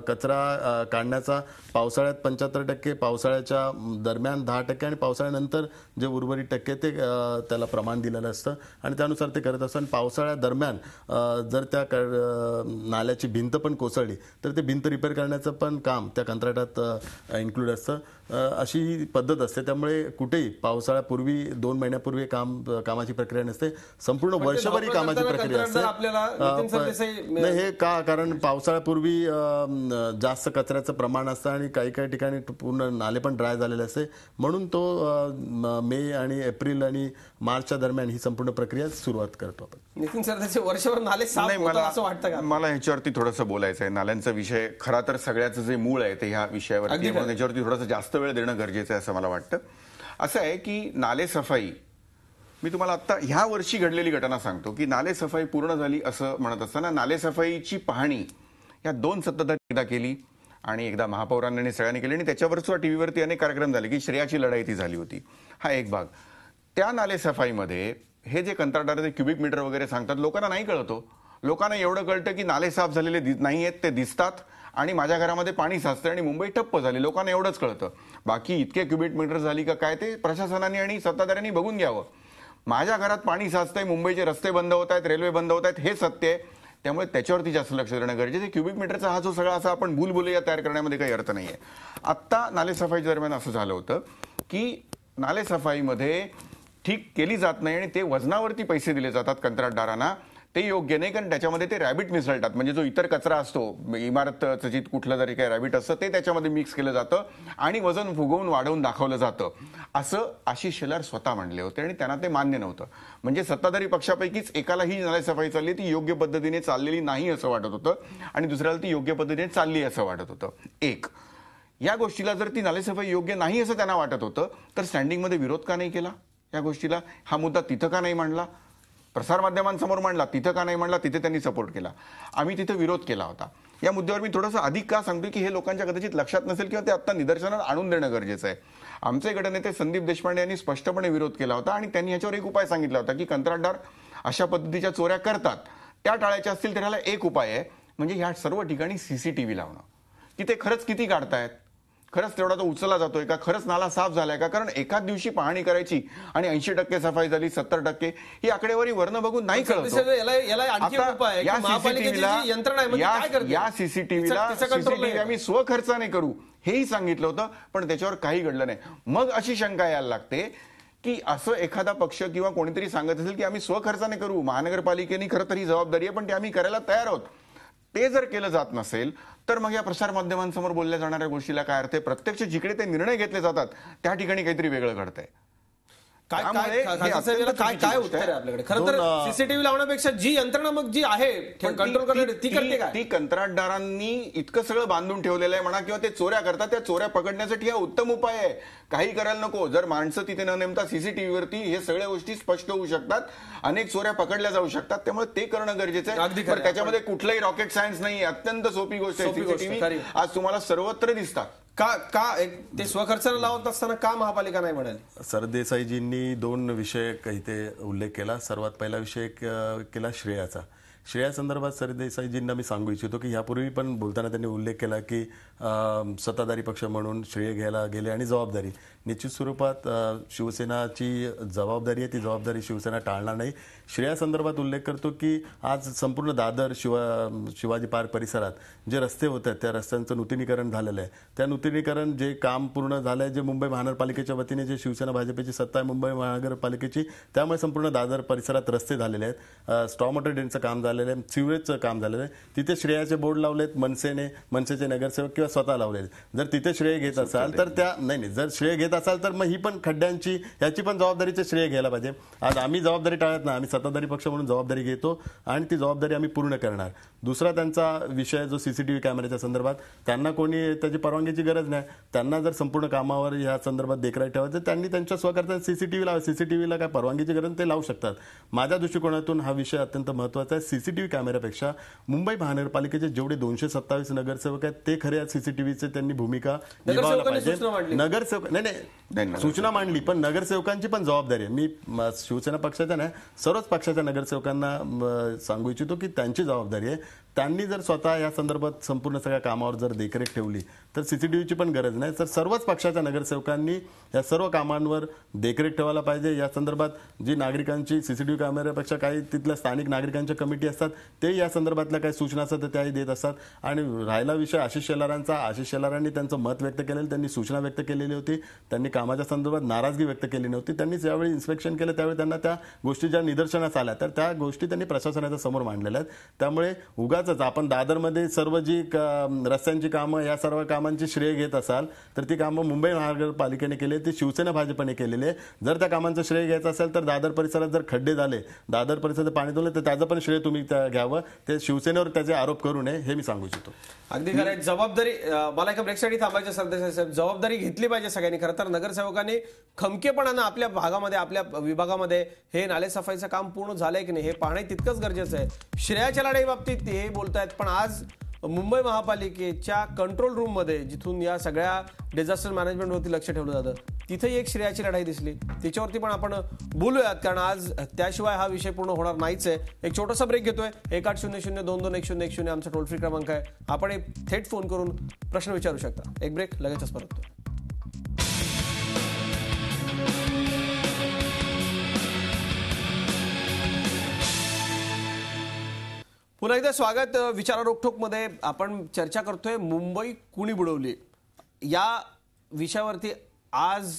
कचरा काढण्याचा पावसाळ्यात 75%, पावसाळ्याच्या दरम्यान 10% आणि पावसाळ्यानंतर जे उर्वरित टक्के ते त्याला प्रमाण दिलेलं असतं आणि त्यानुसार ते करत असतं। आणि पावसाळ्या दरम्यान जर त्या नाल्याची भिंत पण कोसळली तर ते भिंत रिपेअर करण्याचं पण काम त्या कंत्राटात इन्क्लूड असतं। अशी ही पद्धत असते, त्यामुळे कुठेही पावसाळ्यापूर्वी 2 महिन्यापूर्वी कामाची प्रक्रिया नसते, संपूर्ण वर्षभरी कामाची प्रक्रिया असते। हे का? कारण पावसाळ्यापूर्वी जास्त कचऱ्याचं प्रमाण असतं आणि काही ठिकाणी पूर्ण नाले पण ड्राय झालेले असते, म्हणून तो मे आणि एप्रिल आणि मार्चच्या दरम्यान ही संपूर्ण प्रक्रिया सुरुवात करतो आपण। नितीन सर, त्याचे वर्षभर नाले साफ होतात असं वाटतं का? मला ह्याच्यावरती थोडंसं बोलायचं आहे। नाल्यांचा विषय खरा तर सगळ्याचं जे मूळ आहे ते ह्या विषयावरती, म्हणून त्याच्यावरती थोडंसं जास्त वेळ देणं गरजेचं आहे असं मला वाटतं। असं आहे की नाले सफाई, मी तुम्हाला आता ह्या वर्षी घडलेली घटना सांगतो की नाले सफाई पूर्ण झाली असं म्हणत असताना नाले सफाईची पाहणी या 2 सत्ताधारी एकदा केली आणि एकदा महापौरांनी सगळ्यांनी केली आणि त्याच्यावर सुद्धा टीव्हीवरती अनेक कार्यक्रम झाले की श्रेयाची लढाई ती झाली होती। हा एक भाग। त्या नाले सफाईमध्ये हे जे कंत्राटदार ते क्युबिक मीटर वगैरे सांगतात, लोकांना नाही कळतो। लोकांना एवढं कळतं की नाले साफ झालेले नाही आहेत, ते दिसतात आणि माझ्या घरामध्ये पाणी साचतं आणि मुंबई ठप्प झाली, लोकांना एवढंच कळतं। बाकी इतके क्युबिक मीटर झाली का काय ते प्रशासनाने आणि सत्ताधाऱ्यांनी बघून घ्यावं। माझ्या घरात पाणी साचतंय, मुंबईचे रस्ते बंद होत आहेत, रेल्वे बंद होत आहेत, हे सत्य आहे। त्यामुळे त्याच्यावरती जास्त लक्ष देणं गरजेचं आहे। क्युबिक मीटरचा हा जो सगळा असा आपण भूलभुलैया तयार करण्यामध्ये काही अर्थ नाही आहे। आत्ता नाले सफाईच्या दरम्यान असं झालं होतं की नाले सफाईमध्ये ठीक केली जात नाही आणि ते वजनावरती पैसे दिले जातात कंत्राटदारांना, ते योग्य नाही. कारण त्याच्यामध्ये ते रॅबिट मिसळतात. म्हणजे जो इतर कचरा असतो, इमारतचं जे कुठलं जरी काही रॅबिट असतं ते त्याच्यामध्ये मिक्स केलं जातं आणि वजन फुगवून वाढवून दाखवलं जातं, असं आशिष शेलार स्वतः म्हणले होते आणि त्यांना ते मान्य नव्हतं. म्हणजे सत्ताधारी पक्षापैकीच एकाला ही नालेसफाई चालली ती योग्य पद्धतीने चाललेली नाही असं वाटत होतं आणि दुसऱ्याला ती योग्य पद्धतीने चालली असं वाटत होतं. एक या गोष्टीला जर ती नालेसफाई योग्य नाही असं त्यांना वाटत होतं तर स्टँडिंगमध्ये विरोध का नाही केला या गोष्टीला? हा मुद्दा तिथं का नाही मांडला? प्रसारमाध्यमांसमोर मांडला, तिथं का नाही मांडला? तिथे त्यांनी सपोर्ट केला. आम्ही तिथे विरोध केला होता. या मुद्द्यावर मी थोडंसं अधिक का सांगतोय की हे लोकांच्या कदाचित लक्षात नसेल किंवा ते आता निदर्शनात आणून देणं गरजेचं आहे. आमचे गटनेते संदीप देशपांडे यांनी स्पष्टपणे विरोध केला होता आणि त्यांनी याच्यावर एक उपाय सांगितला होता की कंत्राटदार अशा पद्धतीच्या चोऱ्या करतात, त्या टाळायच्या असतील तर ह्याला एक उपाय आहे, म्हणजे ह्या सर्व ठिकाणी सीसीटीव्ही लावणं. की ते खरंच किती काढतायत, खरंच तेवढा तो उचलला जातोय का, खरंच नाला साफ झालाय का? कारण एकाच दिवशी पाहणी करायची आणि 80% सफाई झाली, 70% ही आकडेवारी वर्ण बघून नाही कळत. या सीसीटीव्हीला आम्ही स्वखर्चाने करू हेही सांगितलं होतं, पण त्याच्यावर काही घडलं नाही. मग अशी शंका यायला लागते की असं एखादा पक्ष किंवा कोणीतरी सांगत असेल की आम्ही स्वखर्चाने करू, महानगरपालिकेने खरं तर ही जबाबदारी आहे पण ते आम्ही करायला तयार आहोत. ते जर केलं जात नसेल तर मग या प्रसारमाध्यमांसमोर बोलल्या जाणाऱ्या गोष्टीला काय अर्थ आहे? प्रत्यक्ष जिकडे ते निर्णय घेतले जातात त्या ठिकाणी काहीतरी वेगळं घडतंय. काय उत्तर आहे आपल्याकडे? खरं तर सीसीटीव्ही लावण्यापेक्षा जी यंत्रणा मग जी आहे कंट्रोल करण्यासाठी ती करते काय? ती कंत्राटदारांनी इतकं सगळं बांधून ठेवलेलं आहे म्हणा किंवा ते चोऱ्या करतात, त्या चोऱ्या पकडण्यासाठी हा उत्तम उपाय आहे. काही करायला नको. जर माणसं तिथे न नेमता सीसीटीव्हीवरती हे सगळ्या गोष्टी स्पष्ट होऊ शकतात, अनेक चोऱ्या पकडल्या जाऊ शकतात. त्यामुळे ते करणं गरजेचं आहे. पण त्याच्यामध्ये कुठलंही रॉकेट सायन्स नाही, अत्यंत सोपी गोष्ट आहे. सीसीटीव्ही आज तुम्हाला सर्वत्र दिसतात. का ते स्वखर्चाने लावत असताना का महापालिका नाही म्हणाली? सरदेसाईजींनी 2 विषय इथे उल्लेख केला. सर्वात पहिला विषय केला श्रेयाचा. श्रेयासंदर्भात सरदेसाईजींना मी सांगू इच्छितो की यापूर्वी पण बोलताना त्यांनी उल्लेख केला की सत्ताधारी पक्ष म्हणून श्रेय घ्यायला गेले आणि जबाबदारी निश्चित स्वरूपात शिवसेनाची जबाबदारी आहे, ती जबाबदारी शिवसेना टाळणार नाही. श्रेयासंदर्भात उल्लेख करतो की आज संपूर्ण दादर शिवाजी पार्क परिसरात जे रस्ते होत आहेत त्या रस्त्यांचं नूतनीकरण झालेलं आहे. त्या नूतनीकरण जे काम पूर्ण झालंय, जे मुंबई महानगरपालिकेच्या वतीने जे शिवसेना भाजपची सत्ता आहे मुंबई महानगरपालिकेची, त्यामुळे संपूर्ण दादर परिसरात रस्ते झालेले आहेत. स्टॉम वॉटर ड्रेनचं काम झालेलं आहे, सिवरेजचं काम झालेलं आहे. तिथे श्रेयाचे बोर्ड लावलेत मनसेचे नगरसेवक किंवा स्वतः लावलेले. जर तिथे श्रेय घेत असाल तर नाही जर श्रेय घेत असाल तर मग ही पण खड्ड्यांची याची पण जबाबदारीचे श्रेय घ्यायला पाहिजे. आज आम्ही जबाबदारी टाळत नाही, आम्ही सत्ताधारी पक्ष म्हणून जबाबदारी घेतो आणि ती जबाबदारी आम्ही पूर्ण करणार. दुसरा त्यांचा विषय जो सीसीटीव्ही कॅमेऱ्याच्या संदर्भात, त्यांना कोणी त्याची परवानगीची गरज नाही. त्यांना जर संपूर्ण कामावर या संदर्भात देखरेख ठेवायचं त्यांनी त्यांच्या स्वकर्ता सीसीटीव्ही लावा. सीसीटीव्हीला काय परवानगीची गरज, ते लावू शकतात. माझ्या दृष्टिकोनातून हा विषय अत्यंत महत्वाचा आहे. सीसीटीव्ही कॅमेऱ्यापेक्षा मुंबई महानगरपालिकेचे जेवढे 227 नगरसेवक आहेत ते खरे सीसीटीव्हीचे त्यांनी भूमिका निभावला पाहिजे. नगरसेवक नाही सूचना मांडली, पण नगरसेवकांची पण जबाबदारी आहे. मी शिवसेना पक्षाच्या नाही सर्वच पक्षाच्या नगरसेवकांना सांगू इच्छितो की त्यांची जबाबदारी आहे. त्यांनी जर स्वतः या संदर्भात संपूर्ण सगळ्या कामावर जर देखरेख ठेवली तर सीसीटीव्हीची पण गरज नाही. तर सर्वच पक्षाच्या नगरसेवकांनी या सर्व कामांवर देखरेख ठेवायला पाहिजे. या संदर्भात जी नागरिकांची सीसीटीव्ही कॅमेऱ्यापेक्षा काही तिथल्या स्थानिक नागरिकांच्या कमिटी असतात ते या संदर्भातल्या काही सूचना असतात तर त्याही देत असतात. आणि राहिला विषय आशिष शेलारांचा, आशिष शेलारांनी त्यांचं मत व्यक्त केलेलं, त्यांनी सूचना व्यक्त केलेली होती, त्यांनी कामाच्या संदर्भात नाराजगी व्यक्त केली नव्हती. त्यांनी ज्यावेळी इन्स्पेक्शन केलं त्यावेळी त्यांना त्या गोष्टी ज्या निदर्शनास आल्या तर त्या गोष्टी त्यांनी प्रशासनाच्या समोर मांडलेल्या आहेत. त्यामुळे उगाच आपण दादरमध्ये सर्व जी रस्त्यांची कामं या सर्व कामांची श्रेय घेत असाल तर ती कामं मुंबई महानगरपालिकेने केली, ती शिवसेना भाजपने केलेली आहे. जर त्या कामांचं श्रेय घ्यायचं असेल तर दादर परिसरात जर खड्डे झाले, दादर परिसरात पाणी तुलले तर त्याचं पण श्रेय तुम्ही घ्यावं. ते शिवसेनेवर त्याचे आरोप करू नये हे मी सांगू इच्छितो. अगदी खरं. जबाबदारी मला एका ब्रेकसाठी थांबायचं सरदेसाई साहेब, जबाबदारी घेतली पाहिजे सगळ्यांनी. खरं तर नगरसेवकांनी खमकेपणानं आपल्या भागामध्ये आपल्या विभागामध्ये हे नालेसफाईचं काम पूर्ण झालंय की नाही हे पाहणे तितकंच गरजेचं आहे. श्रेयाच्या लढाई बाबतीत हे बोलतायत, पण आज मुंबई महापालिकेच्या कंट्रोल रूममध्ये जिथून या सगळ्या डिझास्टर मॅनेजमेंटवरती लक्ष ठेवलं जातं तिथेही एक श्रेयाची लढाई दिसली. त्याच्यावरती पण आपण बोलूयात, कारण आज त्याशिवाय हा विषय पूर्ण होणार नाहीच आहे. एक छोटासा ब्रेक घेतोय. 1800-22-10-10 आमचा टोल फ्री क्रमांक आहे. आपण थेट फोन करून प्रश्न विचारू शकता. एक ब्रेक, लगेचच परत. पुन्हा एकदा स्वागत. विचारा रोकठोकमध्ये आपण चर्चा करतोय मुंबई कुणी बुडवली या विषयावरती. आज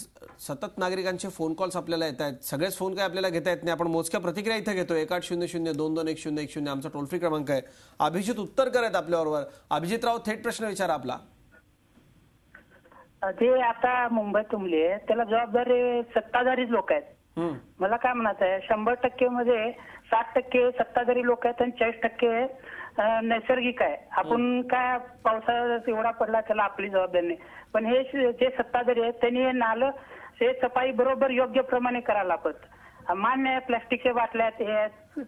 सतत नागरिकांचे फोन कॉल्स आपल्याला येत आहेत. सगळेच फोन काय आपल्याला घेता येत नाही. आपण मोजक्या प्रतिक्रिया इथे घेतो. 1800-221010 आमचा टोल फ्री क्रमांक आहे. अभिजित उत्तरकर आहेत आपल्याबरोबर. अभिजितराव, थेट प्रश्न विचारा आपला. जे आता मुंबईत तुंबली आहे त्याला जबाबदारी सत्ताधारीच लोक आहेत. मला काय म्हणायचं आहे, 100% मध्ये 60% सत्ताधारी लोक आहेत आणि 40% नैसर्गिक आहे. आपण काय पावसाळ्यात एवढा पडला त्याला आपली जबाबदारी नाही, पण हे जे सत्ताधारी आहेत त्यांनी हे नालं हे सफाई बरोबर योग्य प्रमाणे करायला लागत. मान्य आहे प्लास्टिकच्या बाटल्या ते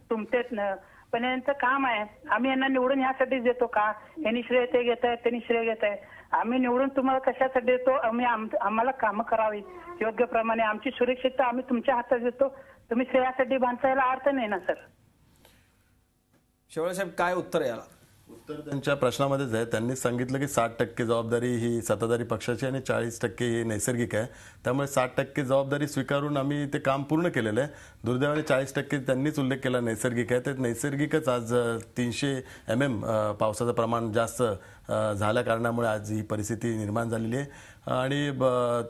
तुमतेच न, पण यांचं काम आहे. आम्ही यांना निवडून यासाठीच देतो का यांनी श्रेय ते घेत आहे त्यांनी श्रेय घेत आहे. आम्ही निवडून तुम्हाला कशासाठी देतो, आम्हाला कामं करावी योग्य प्रमाणे, आमची सुरक्षितता आम्ही तुमच्या हातात देतो. तुम्ही श्रेयासाठी बांधायला अर्थ नाही ना सर. शेवळे साहेब, काय उत्तर आहे याला? उत्तर त्यांच्या प्रश्नामध्येच आहे. त्यांनीच सांगितलं की 60% जबाबदारी ही सत्ताधारी पक्षाची आणि 40% ही नैसर्गिक आहे. त्यामुळे 60% जबाबदारी स्वीकारून आम्ही ते काम पूर्ण केलेलं आहे. दुर्दैवाने 40% त्यांनीच उल्लेख केला नैसर्गिक आहे. ते नैसर्गिकच आज 300 mm पावसाचं प्रमाण जास्त झाल्या कारणामुळे आज ही परिस्थिती निर्माण झालेली आहे. आणि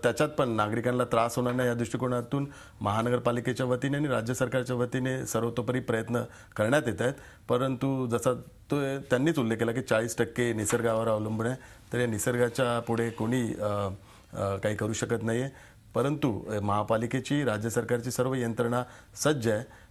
त्याच्यात पण नागरिकांना त्रास होणार नाही या दृष्टिकोनातून महानगरपालिकेच्या वतीने आणि राज्य सरकारच्या वतीने सर्वतोपरी प्रयत्न करण्यात येत आहेत. परंतु जसा तो त्यांनीच उल्लेख केला की 40% निसर्गावर अवलंबून आहे, तर या निसर्गाच्या पुढे कोणी काही करू शकत नाही आहे. परंतु महापालिकेची, राज्य सरकारची सर्व यंत्रणा सज्ज आहे.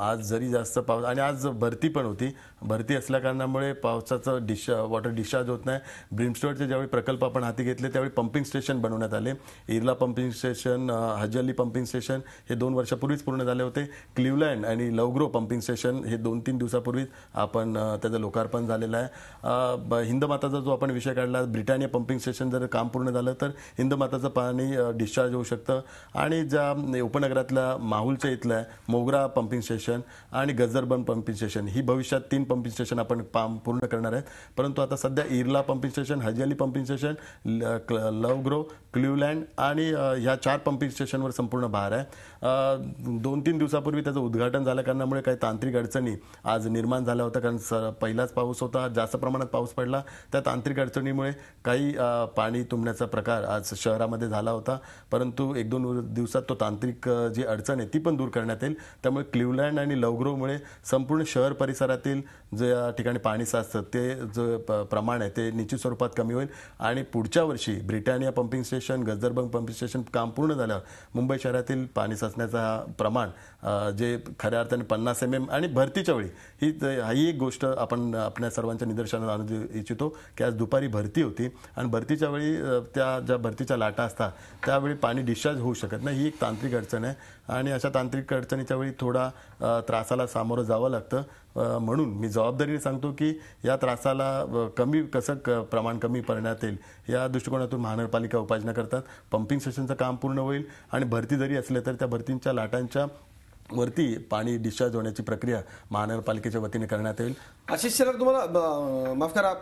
आज जरी जास्त पाऊस आणि आज भरती पण होती, भरती असल्या कारणामुळे पावसाचं वॉटर डिस्चार्ज होत नाही. ब्रिमस्टोअरचे ज्यावेळी प्रकल्प आपण हाती घेतले त्यावेळी पंपिंग स्टेशन बनवण्यात आले. Irla pumping station, हजअली pumping station हे 2 वर्षापूर्वीच पूर्ण झाले होते. क्लिव्हलँड आणि लवग्रो पंपिंग स्टेशन हे 2-3 दिवसापूर्वीच आपण त्याचं लोकार्पण झालेलं आहे. हिंदमाताचा जो आपण विषय काढला, ब्रिटानिया पंपिंग स्टेशन जर काम पूर्ण झालं तर हिंदमाताचं पाणी डिस्चार्ज होऊ शकतं. आणि ज्या उपनगरातल्या माहुलच्या इथल्या मोगरा पंपिंग स्टेशन आणि गजरबन पंपिंग स्टेशन ही भविष्यात 3 पंपिंग स्टेशन आपण पूर्ण करणार आहेत. परंतु आता सध्या Irla pumping station, हजअली pumping station, लवग्रो, क्लिव्हलँड आणि ह्या 4 पंपिंग स्टेशनवर संपूर्ण भार आहे. 2-3 दिवसापूर्वी त्याचं उद्घाटन झाल्या कारणामुळे काही तांत्रिक अडचणी आज निर्माण झाल्या होत्या. कारण पहिलाच पाऊस होता, जास्त प्रमाणात पाऊस पडला. त्या तांत्रिक अडचणीमुळे काही पाणी तुंबण्याचा प्रकार आज शहरामध्ये झाला होता. परंतु 1-2 दिवसात तो तांत्रिक जी अडचण आहे ती पण दूर करण्यात येईल. त्यामुळे क्लिव्हलँड आणि लवग्रोमुळे संपूर्ण शहर परिसरातील ज्या ठिकाणी पाणी साचतं ते जो प्रमाण आहे ते निश्चित स्वरूपात कमी होईल. आणि पुढच्या वर्षी Britannia pumping station, Gajarban pumping station काम पूर्ण झाल्यावर मुंबई शहरातील पाणी साचण्याचा प्रमाण जे खऱ्या अर्थाने 50 mm आणि भरतीच्या वेळी ही एक गोष्ट आपण आपल्या सर्वांच्या निदर्शनात आणू इच्छितो की आज दुपारी भरती होती आणि भरतीच्या वेळी त्या ज्या भरतीच्या लाटा असतात त्यावेळी पाणी डिस्चार्ज होऊ शकत नाही. ही एक तांत्रिक अडचण आहे आणि अशा तांत्रिक अडचणीच्या वेळी थोडा त्रासाला सामोरं जावं लागतं. म्हणून मी जबाबदारीने सांगतो की या त्रासाला प्रमाण कमी करण्यात येईल या दृष्टिकोनातून महानगरपालिका उपाययोजना करतात. पंपिंग स्टेशनचं काम पूर्ण होईल आणि भरती जरी असले तर त्या भरतींच्या लाटांच्या वरती पाणी डिस्चार्ज होण्याची प्रक्रिया महानगरपालिकेच्या वतीने करण्यात येईल. आशिष शेलार, तुम्हाला माफ करा,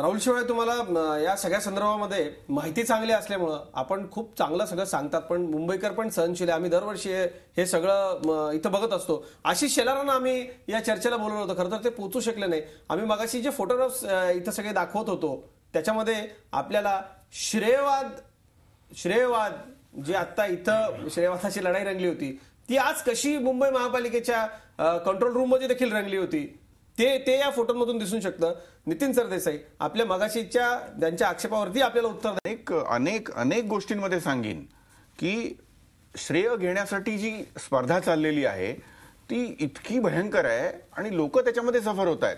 राहुल शेवाळे, तुम्हाला या सगळ्या संदर्भामध्ये माहिती चांगली असल्यामुळं आपण खूप चांगलं सगळं सांगतात, पण मुंबईकर पण सहनशील आहे. आम्ही दरवर्षी हे सगळं इथं बघत असतो. आशिष शेलारांना आम्ही या चर्चेला बोलवलं होतं, खरं तर ते पोहोचू शकले नाही. आम्ही मगाशी जे फोटोग्राफ्स इथं सगळे दाखवत होतो त्याच्यामध्ये आपल्याला श्रेयवाद जी आता इथं श्रेयवादाची लढाई रंगली होती ती आज कशी मुंबई महापालिकेच्या कंट्रोल रूम मध्ये देखील रंगली होती ते या फोटोमधून दिसून शकतं. नितीन सरदेसाई, आपल्या मगाशीच्या त्यांच्या आक्षेपावरती आपल्याला उत्तर अनेक गोष्टींमध्ये सांगेन की श्रेय घेण्यासाठी जी स्पर्धा चाललेली आहे ती इतकी भयंकर आहे आणि लोक त्याच्यामध्ये सफर होत आहेत.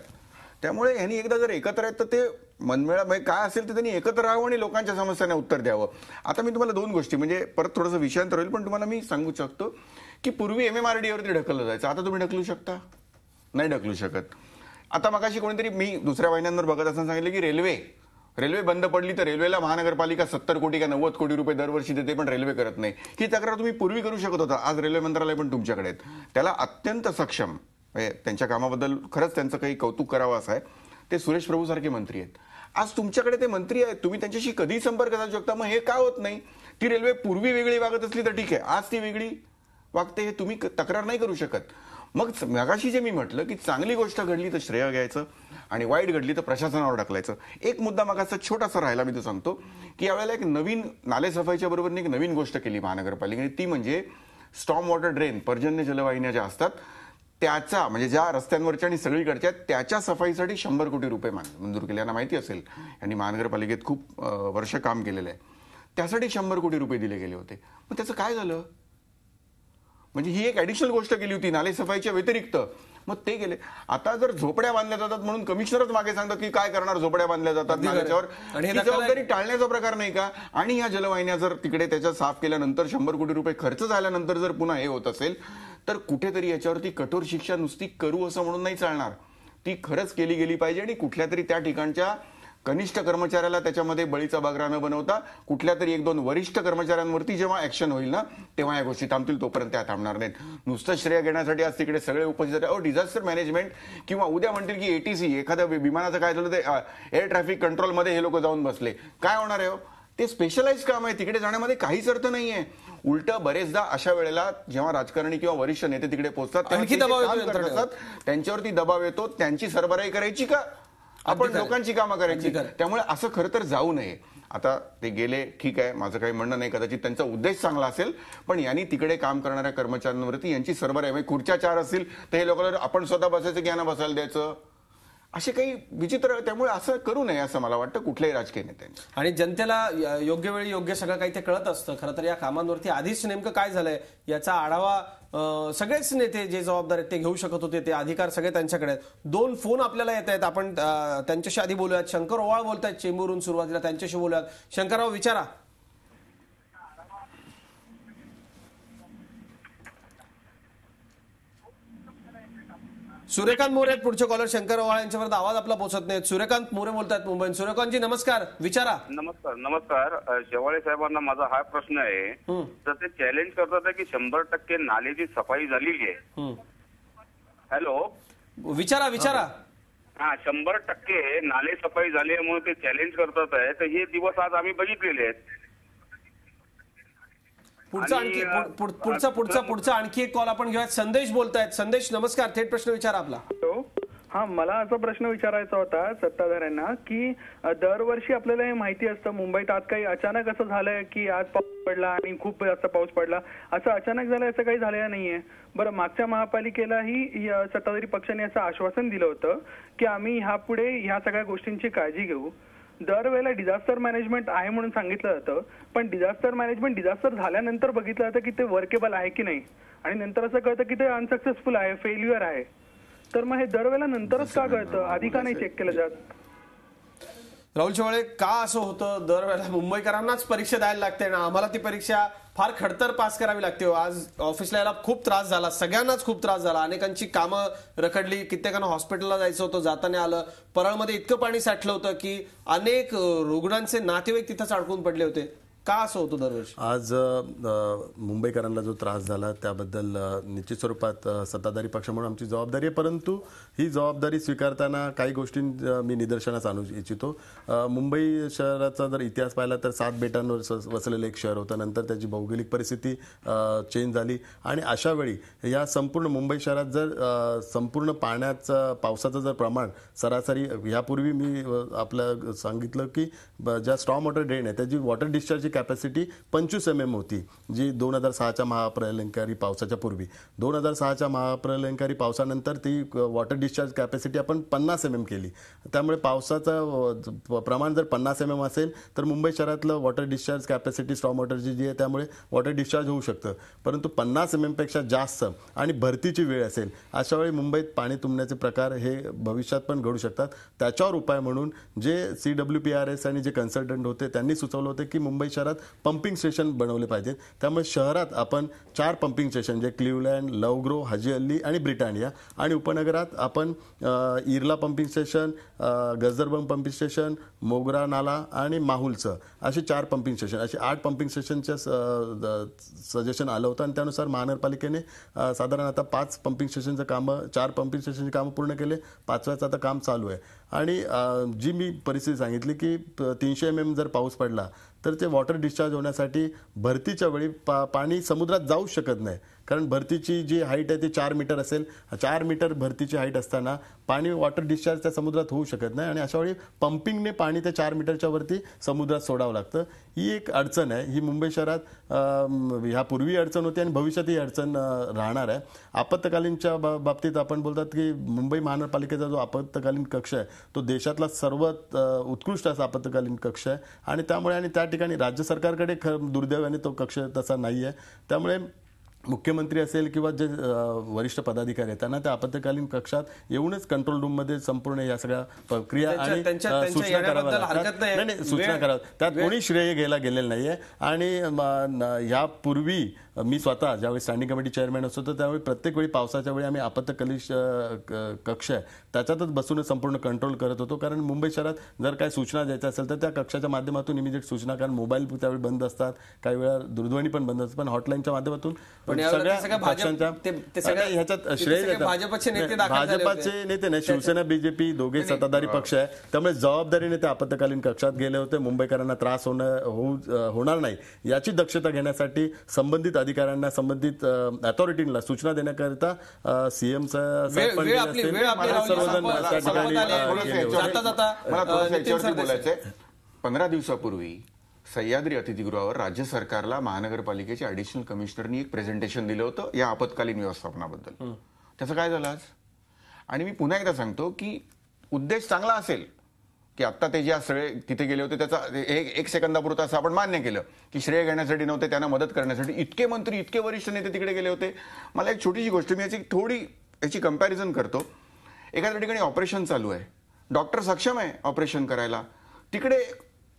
त्यामुळे यांनी एकदा जर एकत्र आहेत तर ते मनमेळा काय असेल तर त्यांनी एकत्र राहावं आणि लोकांच्या समस्यांना उत्तर द्यावं. आता मी तुम्हाला 2 गोष्टी, म्हणजे परत थोडंसं विषयांतर होईल पण तुम्हाला मी सांगू शकतो की पूर्वी MMRDA वरती ढकललं जायचं, आता तुम्ही ढकलू शकता? नाही ढकलू शकत. आता मगाशी कोणीतरी मी दुसऱ्या वाहिन्यांवर बघत असताना सांगितलं की रेल्वे बंद पडली तर रेल्वेला महानगरपालिका 70 कोटी का 90 कोटी रुपये दरवर्षी देते पण रेल्वे करत नाही. ही तक्रार तुम्ही पूर्वी करू शकत होता. आज रेल्वे मंत्रालय पण तुमच्याकडे आहेत. त्याला अत्यंत सक्षम, त्यांच्या कामाबद्दल खरंच त्यांचं काही कौतुक करावं असं आहे, ते सुरेश प्रभू सारखे मंत्री आहेत. आज तुमच्याकडे ते मंत्री आहेत, तुम्ही त्यांच्याशी कधी संपर्क साधू शकता. मग हे का होत नाही? ती रेल्वे पूर्वी वेगळी वागत असली तर ठीक आहे, आज ती वेगळी वागते हे तुम्ही तक्रार नाही करू शकत. मग मगाशी जे मी म्हटलं की चांगली गोष्ट घडली तर श्रेय घ्यायचं आणि वाईट घडली तर प्रशासनावर ढकलायचं. एक मुद्दा मगाचा छोटासा राहिला, मी तो सांगतो की यावेळेला एक नवीन नालेसफाईच्या बरोबरीने एक नवीन गोष्ट केली महानगरपालिकेने, ती म्हणजे स्टॉर्म वॉटर ड्रेन, पर्जन्य जलवाहिन्या ज्या असतात त्याचा, म्हणजे ज्या रस्त्यांवरच्या आणि सगळीकडच्या त्याच्या सफाईसाठी 100 कोटी रुपये मंजूर केले. यांना माहिती असेल, यांनी महानगरपालिकेत खूप वर्ष काम केलेलं आहे. त्यासाठी 100 कोटी रुपये दिले गेले होते. मग त्याचं काय झालं? म्हणजे ही एक ऍडिशनल गोष्ट केली होती नालेसफाईच्या व्यतिरिक्त, मग ते गेले. आता जर झोपड्या बांधल्या जातात म्हणून कमिशनरच मागे सांगतात की काय करणार, झोपड्या बांधल्या जातात नाल्याच्यावर, ही जबाबदारी टाळण्याचा प्रकार नाही का? आणि ह्या जलवाहिन्या जर तिकडे त्याच्या साफ केल्यानंतर 100 कोटी रुपये खर्च झाल्यानंतर जर पुन्हा हे होत असेल तर कुठेतरी याच्यावरती कठोर शिक्षा नुसती करू असं म्हणून नाही चालणार, ती खरंच केली गेली पाहिजे. आणि कुठल्या तरी त्या ठिकाणच्या कनिष्ठ कर्मचाऱ्याला त्याच्यामध्ये बळीचा बागरा न बनवता कुठल्या तरी 1-2 वरिष्ठ कर्मचाऱ्यांवरती जेव्हा ऍक्शन होईल ना तेव्हा या गोष्टी थांबतील, तोपर्यंत त्या थांबणार नाहीत. नुसतं श्रेय घेण्यासाठी आज तिकडे सगळे उपस्थित आहे. डिझास्टर मॅनेजमेंट किंवा उद्या म्हणतील की एटीसी, एखाद्या विमानाचं काय झालं ते एअर ट्रॅफिक कंट्रोलमध्ये हे लोक जाऊन बसले, काय होणार आहे? ते स्पेशलाइज काम आहे, तिकडे जाण्यामध्ये काहीच अर्थ नाहीये. उलट बरेचदा अशा वेळेला जेव्हा राजकारणी किंवा वरिष्ठ नेते तिकडे पोहोचतात आणखी दबाव येतो, त्यांच्यावरती दबाव येतो, त्यांची सरबराई करायची का आपण लोकांची कामं करायची? त्यामुळे असं खरं तर जाऊ नये. आता ते गेले, ठीक आहे, माझं काही म्हणणं नाही, कदाचित त्यांचा उद्देश चांगला असेल, पण यांनी तिकडे काम करणाऱ्या कर्मचाऱ्यांवरती यांची सरबराई, म्हणजे खुर्च्या 4 असतील तर हे लोकांना आपण स्वतः बसायचं की यांना बसायला द्यायचं, असे काही विचित्र. त्यामुळे असं करू नये असं मला वाटतं कुठल्याही राजकीय नेत्यांनी. आणि जनतेला योग्य वेळी योग्य सगळं काही ते कळत असतं. खरं तर या कामांवरती आधीच नेमकं काय झालंय याचा आढावा सगळेच नेते जे जबाबदार आहेत ते घेऊ शकत होते. ते अधिकार सगळे त्यांच्याकडे आहेत. 2 फोन आपल्याला येत आहेत, आपण त्यांच्याशी आधी बोलूयात. शंकर ओवाळ बोलतायत चेंबूरहून, सुरुवातीला त्यांच्याशी बोलूयात. शंकरराव, विचारा. सूर्यकांत मोरे आहेत पुढचे कॉलर. शंकर ओवाळ यांच्यापर्यंत आवाज आपला पोहोचत नाही. सूर्यकांत मोरे बोलतायत मुंबईत. सूर्यकांतजी नमस्कार, विचारा. नमस्कार. शेवाळे साहेबांना माझा हा प्रश्न आहे, तर ते चॅलेंज करतात की 100% नालेची सफाई झालेली आहे. हॅलो, विचारा. हा, 100% नाले सफाई झाली आहे म्हणून ते चॅलेंज करतात आहे. तर हे दिवस आज आम्ही बघितलेले आहेत. पुढचा आणखी एक कॉल आपण घेऊयात. संदेश बोलतायत. संदेश, नमस्कार, थेट प्रश्न विचारा आपला. हा, मला असा प्रश्न विचारायचा होता सत्ताधाऱ्यांना की दरवर्षी आपल्याला हे माहिती असतं मुंबईत आज काही अचानक असं झालंय की आज पाऊस पडला आणि खूप जास्त पाऊस पडला, असं अचानक झालंय असं काही झालेलं नाहीये. बरं, मागच्या महापालिकेलाही सत्ताधारी पक्षाने असं आश्वासन दिलं होतं की आम्ही ह्यापुढे ह्या सगळ्या गोष्टींची काळजी घेऊ. दरवेळेला डिझास्टर मॅनेजमेंट आहे म्हणून सांगितलं जातं, पण डिझास्टर झाल्यानंतर बघितलं जातं की ते वर्केबल आहे की नाही, आणि नंतर असं कळतं की ते अनसक्सेसफुल आहे, फेल्युअर आहे. तर मग हे दरवेळेला नंतरच का कळतं, आधी का नाही चेक केलं जात? राहुल शेवाळे, का असं होतं? दरवेळेला मुंबईकरांनाच परीक्षा द्यायला लागते ना, आम्हाला ती परीक्षा फार खडतर पास करावी लागते. आज ऑफिसला यायला खूप त्रास झाला, सगळ्यांनाच खूप त्रास झाला. अनेकांची कामं रखडली, कित्येकांना हॉस्पिटलला जायचं होतं, जाताना आलं. परळमध्ये इतकं पाणी साठलं होतं की अनेक रुग्णांचे नातेवाईक तिथंच अडकून पडले होते. का असं होतं दरवर्षी? आज मुंबईकरांना जो त्रास झाला त्याबद्दल निश्चित स्वरूपात सत्ताधारी पक्ष म्हणून आमची जबाबदारी आहे, परंतु ही जबाबदारी स्वीकारताना काही गोष्टी मी निदर्शनास आणू इच्छितो. मुंबई शहराचा जर इतिहास पाहिला तर 7 बेटांवर वसलेलं एक शहर होतं. नंतर त्याची भौगोलिक परिस्थिती चेंज झाली आणि अशा वेळी या संपूर्ण मुंबई शहरात जर संपूर्ण पावसाचं जर प्रमाण सरासरी, यापूर्वी मी आपलं सांगितलं की ज्या स्टॉर्म वॉटर ड्रेन आहे त्याची वॉटर डिस्चार्जची कॅपॅसिटी 25 mm होती, जी 2006च्या महाप्रलयंकारी पावसाच्या पूर्वी. 2006च्या महाप्रलयंकारी पावसानंतर ती वॉटर डिस्चार्ज कॅपॅसिटी आपण 50 mm केली. त्यामुळे पावसाचं प्रमाण जर 50 mm असेल तर मुंबई शहरातलं वॉटर डिस्चार्ज कॅपॅसिटी स्टॉर्म वॉटरची जी आहे त्यामुळे वॉटर डिस्चार्ज होऊ शकतं. परंतु 50 mm पेक्षा जास्त आणि भरतीची वेळ असेल अशा वेळी मुंबईत पाणी तुंबण्याचे प्रकार हे भविष्यात पण घडू शकतात. त्याच्यावर उपाय म्हणून जे CWPRS आणि जे कन्सल्टंट होते त्यांनी सुचवलं होतं की मुंबई शहरात पंपिंग स्टेशन बनवले पाहिजेत. त्यामुळे शहरात आपण 4 पंपिंग स्टेशन, जे क्लिवलँड, लवग्रो, हाजी अली आणि ब्रिटानिया, आणि उपनगरात आपण Irla pumping station, गजरबंग pumping station, मोगरा नाला आणि माहुलचं, असे 4 पंपिंग स्टेशन, असे 8 पंपिंग स्टेशनचं सजेशन आलं होतं. आणि त्यानुसार महानगरपालिकेने साधारण आता 5 पंपिंग स्टेशनचं कामं, 4 पंपिंग स्टेशनची कामं पूर्ण केले, 5व्याचं आता काम चालू आहे. आणि जी मी परिस्थिती सांगितली की 300 mm जर पाऊस पडला तर ते वॉटर डिस्चार्ज होण्यासाठी भरतीच्या वेळी पाणी समुद्रात जाऊ शकत नाही. कारण भरतीची जी हाईट आहे ती 4 मीटर असेल. 4 मीटर भरतीची हाईट असताना पाणी वॉटर डिस्चार्ज त्या समुद्रात होऊ शकत नाही आणि अशा वेळी पंपिंगने पाणी त्या 4 मीटरच्या वरती समुद्रात सोडावं लागतं. ही एक अडचण आहे. ही मुंबई शहरात ह्यापूर्वी अडचण होती आणि भविष्यात ही अडचण राहणार आहे. आपत्कालीनच्या बाबतीत आपण बोलतात की मुंबई महानगरपालिकेचा जो आपत्कालीन कक्ष आहे तो देशातला सर्वात उत्कृष्ट असा आपत्कालीन कक्ष आहे आणि त्यामुळे आणि त्या ठिकाणी राज्य सरकारकडे दुर्दैवाने तो कक्ष तसा नाही आहे. त्यामुळे मुख्यमंत्री असेल किंवा जे वरिष्ठ पदाधिकारी आहेत त्यांना त्या आपत्कालीन कक्षात येऊनच कंट्रोल रूममध्ये संपूर्ण या सगळ्या प्रक्रिया आणि सूचना कराव्या लागतात. नाही, सूचना कराव्या. त्यात कोणी श्रेय घ्यायला गेलेलं नाहीये. आणि यापूर्वी मी स्वतः ज्यावेळी स्टँडिंग कमिटी चेअरमॅन असतो तर त्यावेळी प्रत्येक वेळी पावसाच्या वेळी आम्ही आपत्कालीन कक्ष आहे त्याच्यातच बसून संपूर्ण कंट्रोल करत होतो. कारण मुंबई शहरात जर काही सूचना द्यायच्या असेल तर त्या कक्षाच्या माध्यमातून इमिजिएट सूचना, कारण मोबाईल त्यावेळी बंद असतात, काही वेळा दूरध्वनी पण बंद असतात, पण हॉटलाईनच्या माध्यमातून सगळ्या पक्षांच्या ह्याच्यात श्रेय भाजपचे नेते नाही, शिवसेना बीजेपी दोघे सत्ताधारी पक्ष आहे. त्यामुळे जबाबदारीने ते आपत्कालीन कक्षात गेले होते. मुंबईकरांना त्रास होणार नाही याची दक्षता घेण्यासाठी संबंधित अधिकाऱ्यांना, संबंधित अथॉरिटीला सूचना देण्याकरिता सीएमचा बोलायचंय. 15 दिवसापूर्वी सह्याद्री अतिथीगृहावर राज्य सरकारला महानगरपालिकेचे ऍडिशनल कमिशनरनी एक प्रेझेंटेशन दिलं होतं या आपत्कालीन व्यवस्थापनाबद्दल. त्याचं काय झालं आज? आणि मी पुन्हा एकदा सांगतो की उद्देश चांगला असेल की आता ते ज्या सगळे तिथे गेले होते त्याचा एक सेकंदापुरता असं आपण मान्य केलं की श्रेय घेण्यासाठी नव्हते, त्यांना मदत करण्यासाठी इतके मंत्री, इतके वरिष्ठ नेते तिकडे गेले होते. मला एक छोटीशी गोष्ट, मी याची कंपॅरिझन करतो. एखाद्या ठिकाणी ऑपरेशन चालू आहे, डॉक्टर सक्षम आहे ऑपरेशन करायला, तिकडे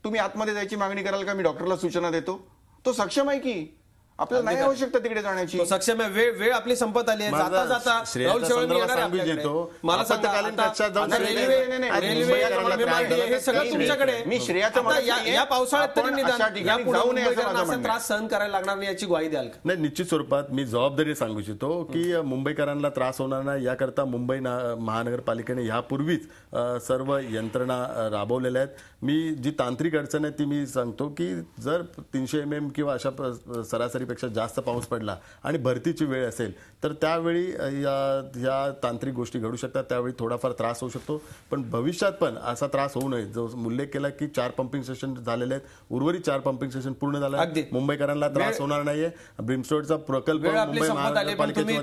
तुम्ही आतमध्ये जायची मागणी कराल का? मी डॉक्टरला सूचना देतो, तो सक्षम आहे की आपल्याला नाही आवश्यकता तिकडे जाण्याची, सक्षम आहे. वेळ आपली संपत आली आहे. जाता जाता राहुल शेवाळे मला हे सगळं तुमच्याकडे. मी श्रेयाचं या पावसाळ्यात तरी निदान त्रास सहन करायला लागणार नाही याची ग्वाही द्याल का? नाही, निश्चित स्वरूपात मी जबाबदारी सांगू इच्छितो की मुंबईकरांना त्रास होणार नाही याकरता मुंबई महानगरपालिकेने यापूर्वीच सर्व यंत्रणा राबवलेल्या आहेत. मी जी तांत्रिक अडचण आहे ती मी सांगतो की जर 300 mm किंवा अशा सरासरी पेक्षा जास्त पाऊस पडला आणि भरतीची वेळ असेल तर त्यावेळी या तांत्रिक गोष्टी घडू शकतात. त्यावेळी थोडाफार त्रास होऊ शकतो, पण भविष्यात पण असा त्रास होऊ नये. जो उल्लेख केला की 4 पंपिंग स्टेशन झालेले आहेत, उर्वरित 4 पंपिंग स्टेशन पूर्ण झाले आहेत. मुंबईकरांना त्रास होणार नाहीये. ब्रिमस्टोडचा प्रकल्प मुंबई महानगरपालिकेच्या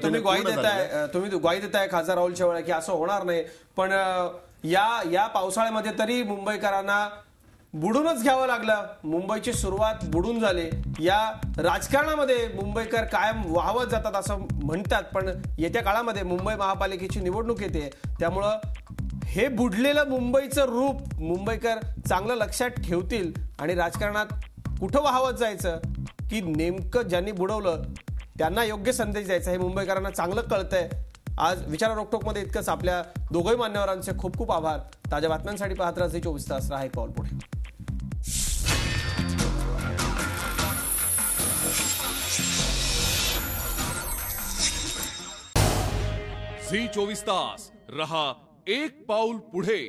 तुम्ही ग्वाही देताय खासदार राहुल शेवाळे की असं होणार नाही, पण या पावसाळ्यामध्ये तरी मुंबईकरांना बुडूनच घ्यावं लागलं. मुंबईची सुरुवात बुडून झाली. या राजकारणामध्ये मुंबईकर कायम वाहवत जातात असं म्हणतात, पण येत्या काळामध्ये मुंबई महापालिकेची निवडणूक येते, त्यामुळं हे बुडलेलं मुंबईचं रूप मुंबईकर चांगलं लक्षात ठेवतील आणि राजकारणात कुठं वाहवत जायचं की नेमकं ज्यांनी बुडवलं त्यांना योग्य संदेश द्यायचा हे मुंबईकरांना चांगलं कळतंय. आज विचार रोकटोकमध्ये इतकंच. आपल्या दोघंही मान्यवरांचे खूप खूप आभार. ताज्या बातम्यांसाठी पाहत राहा 24 तास. राहा एक पाऊल पुढे. झी 24 तास रहा एक पाऊल पुढे.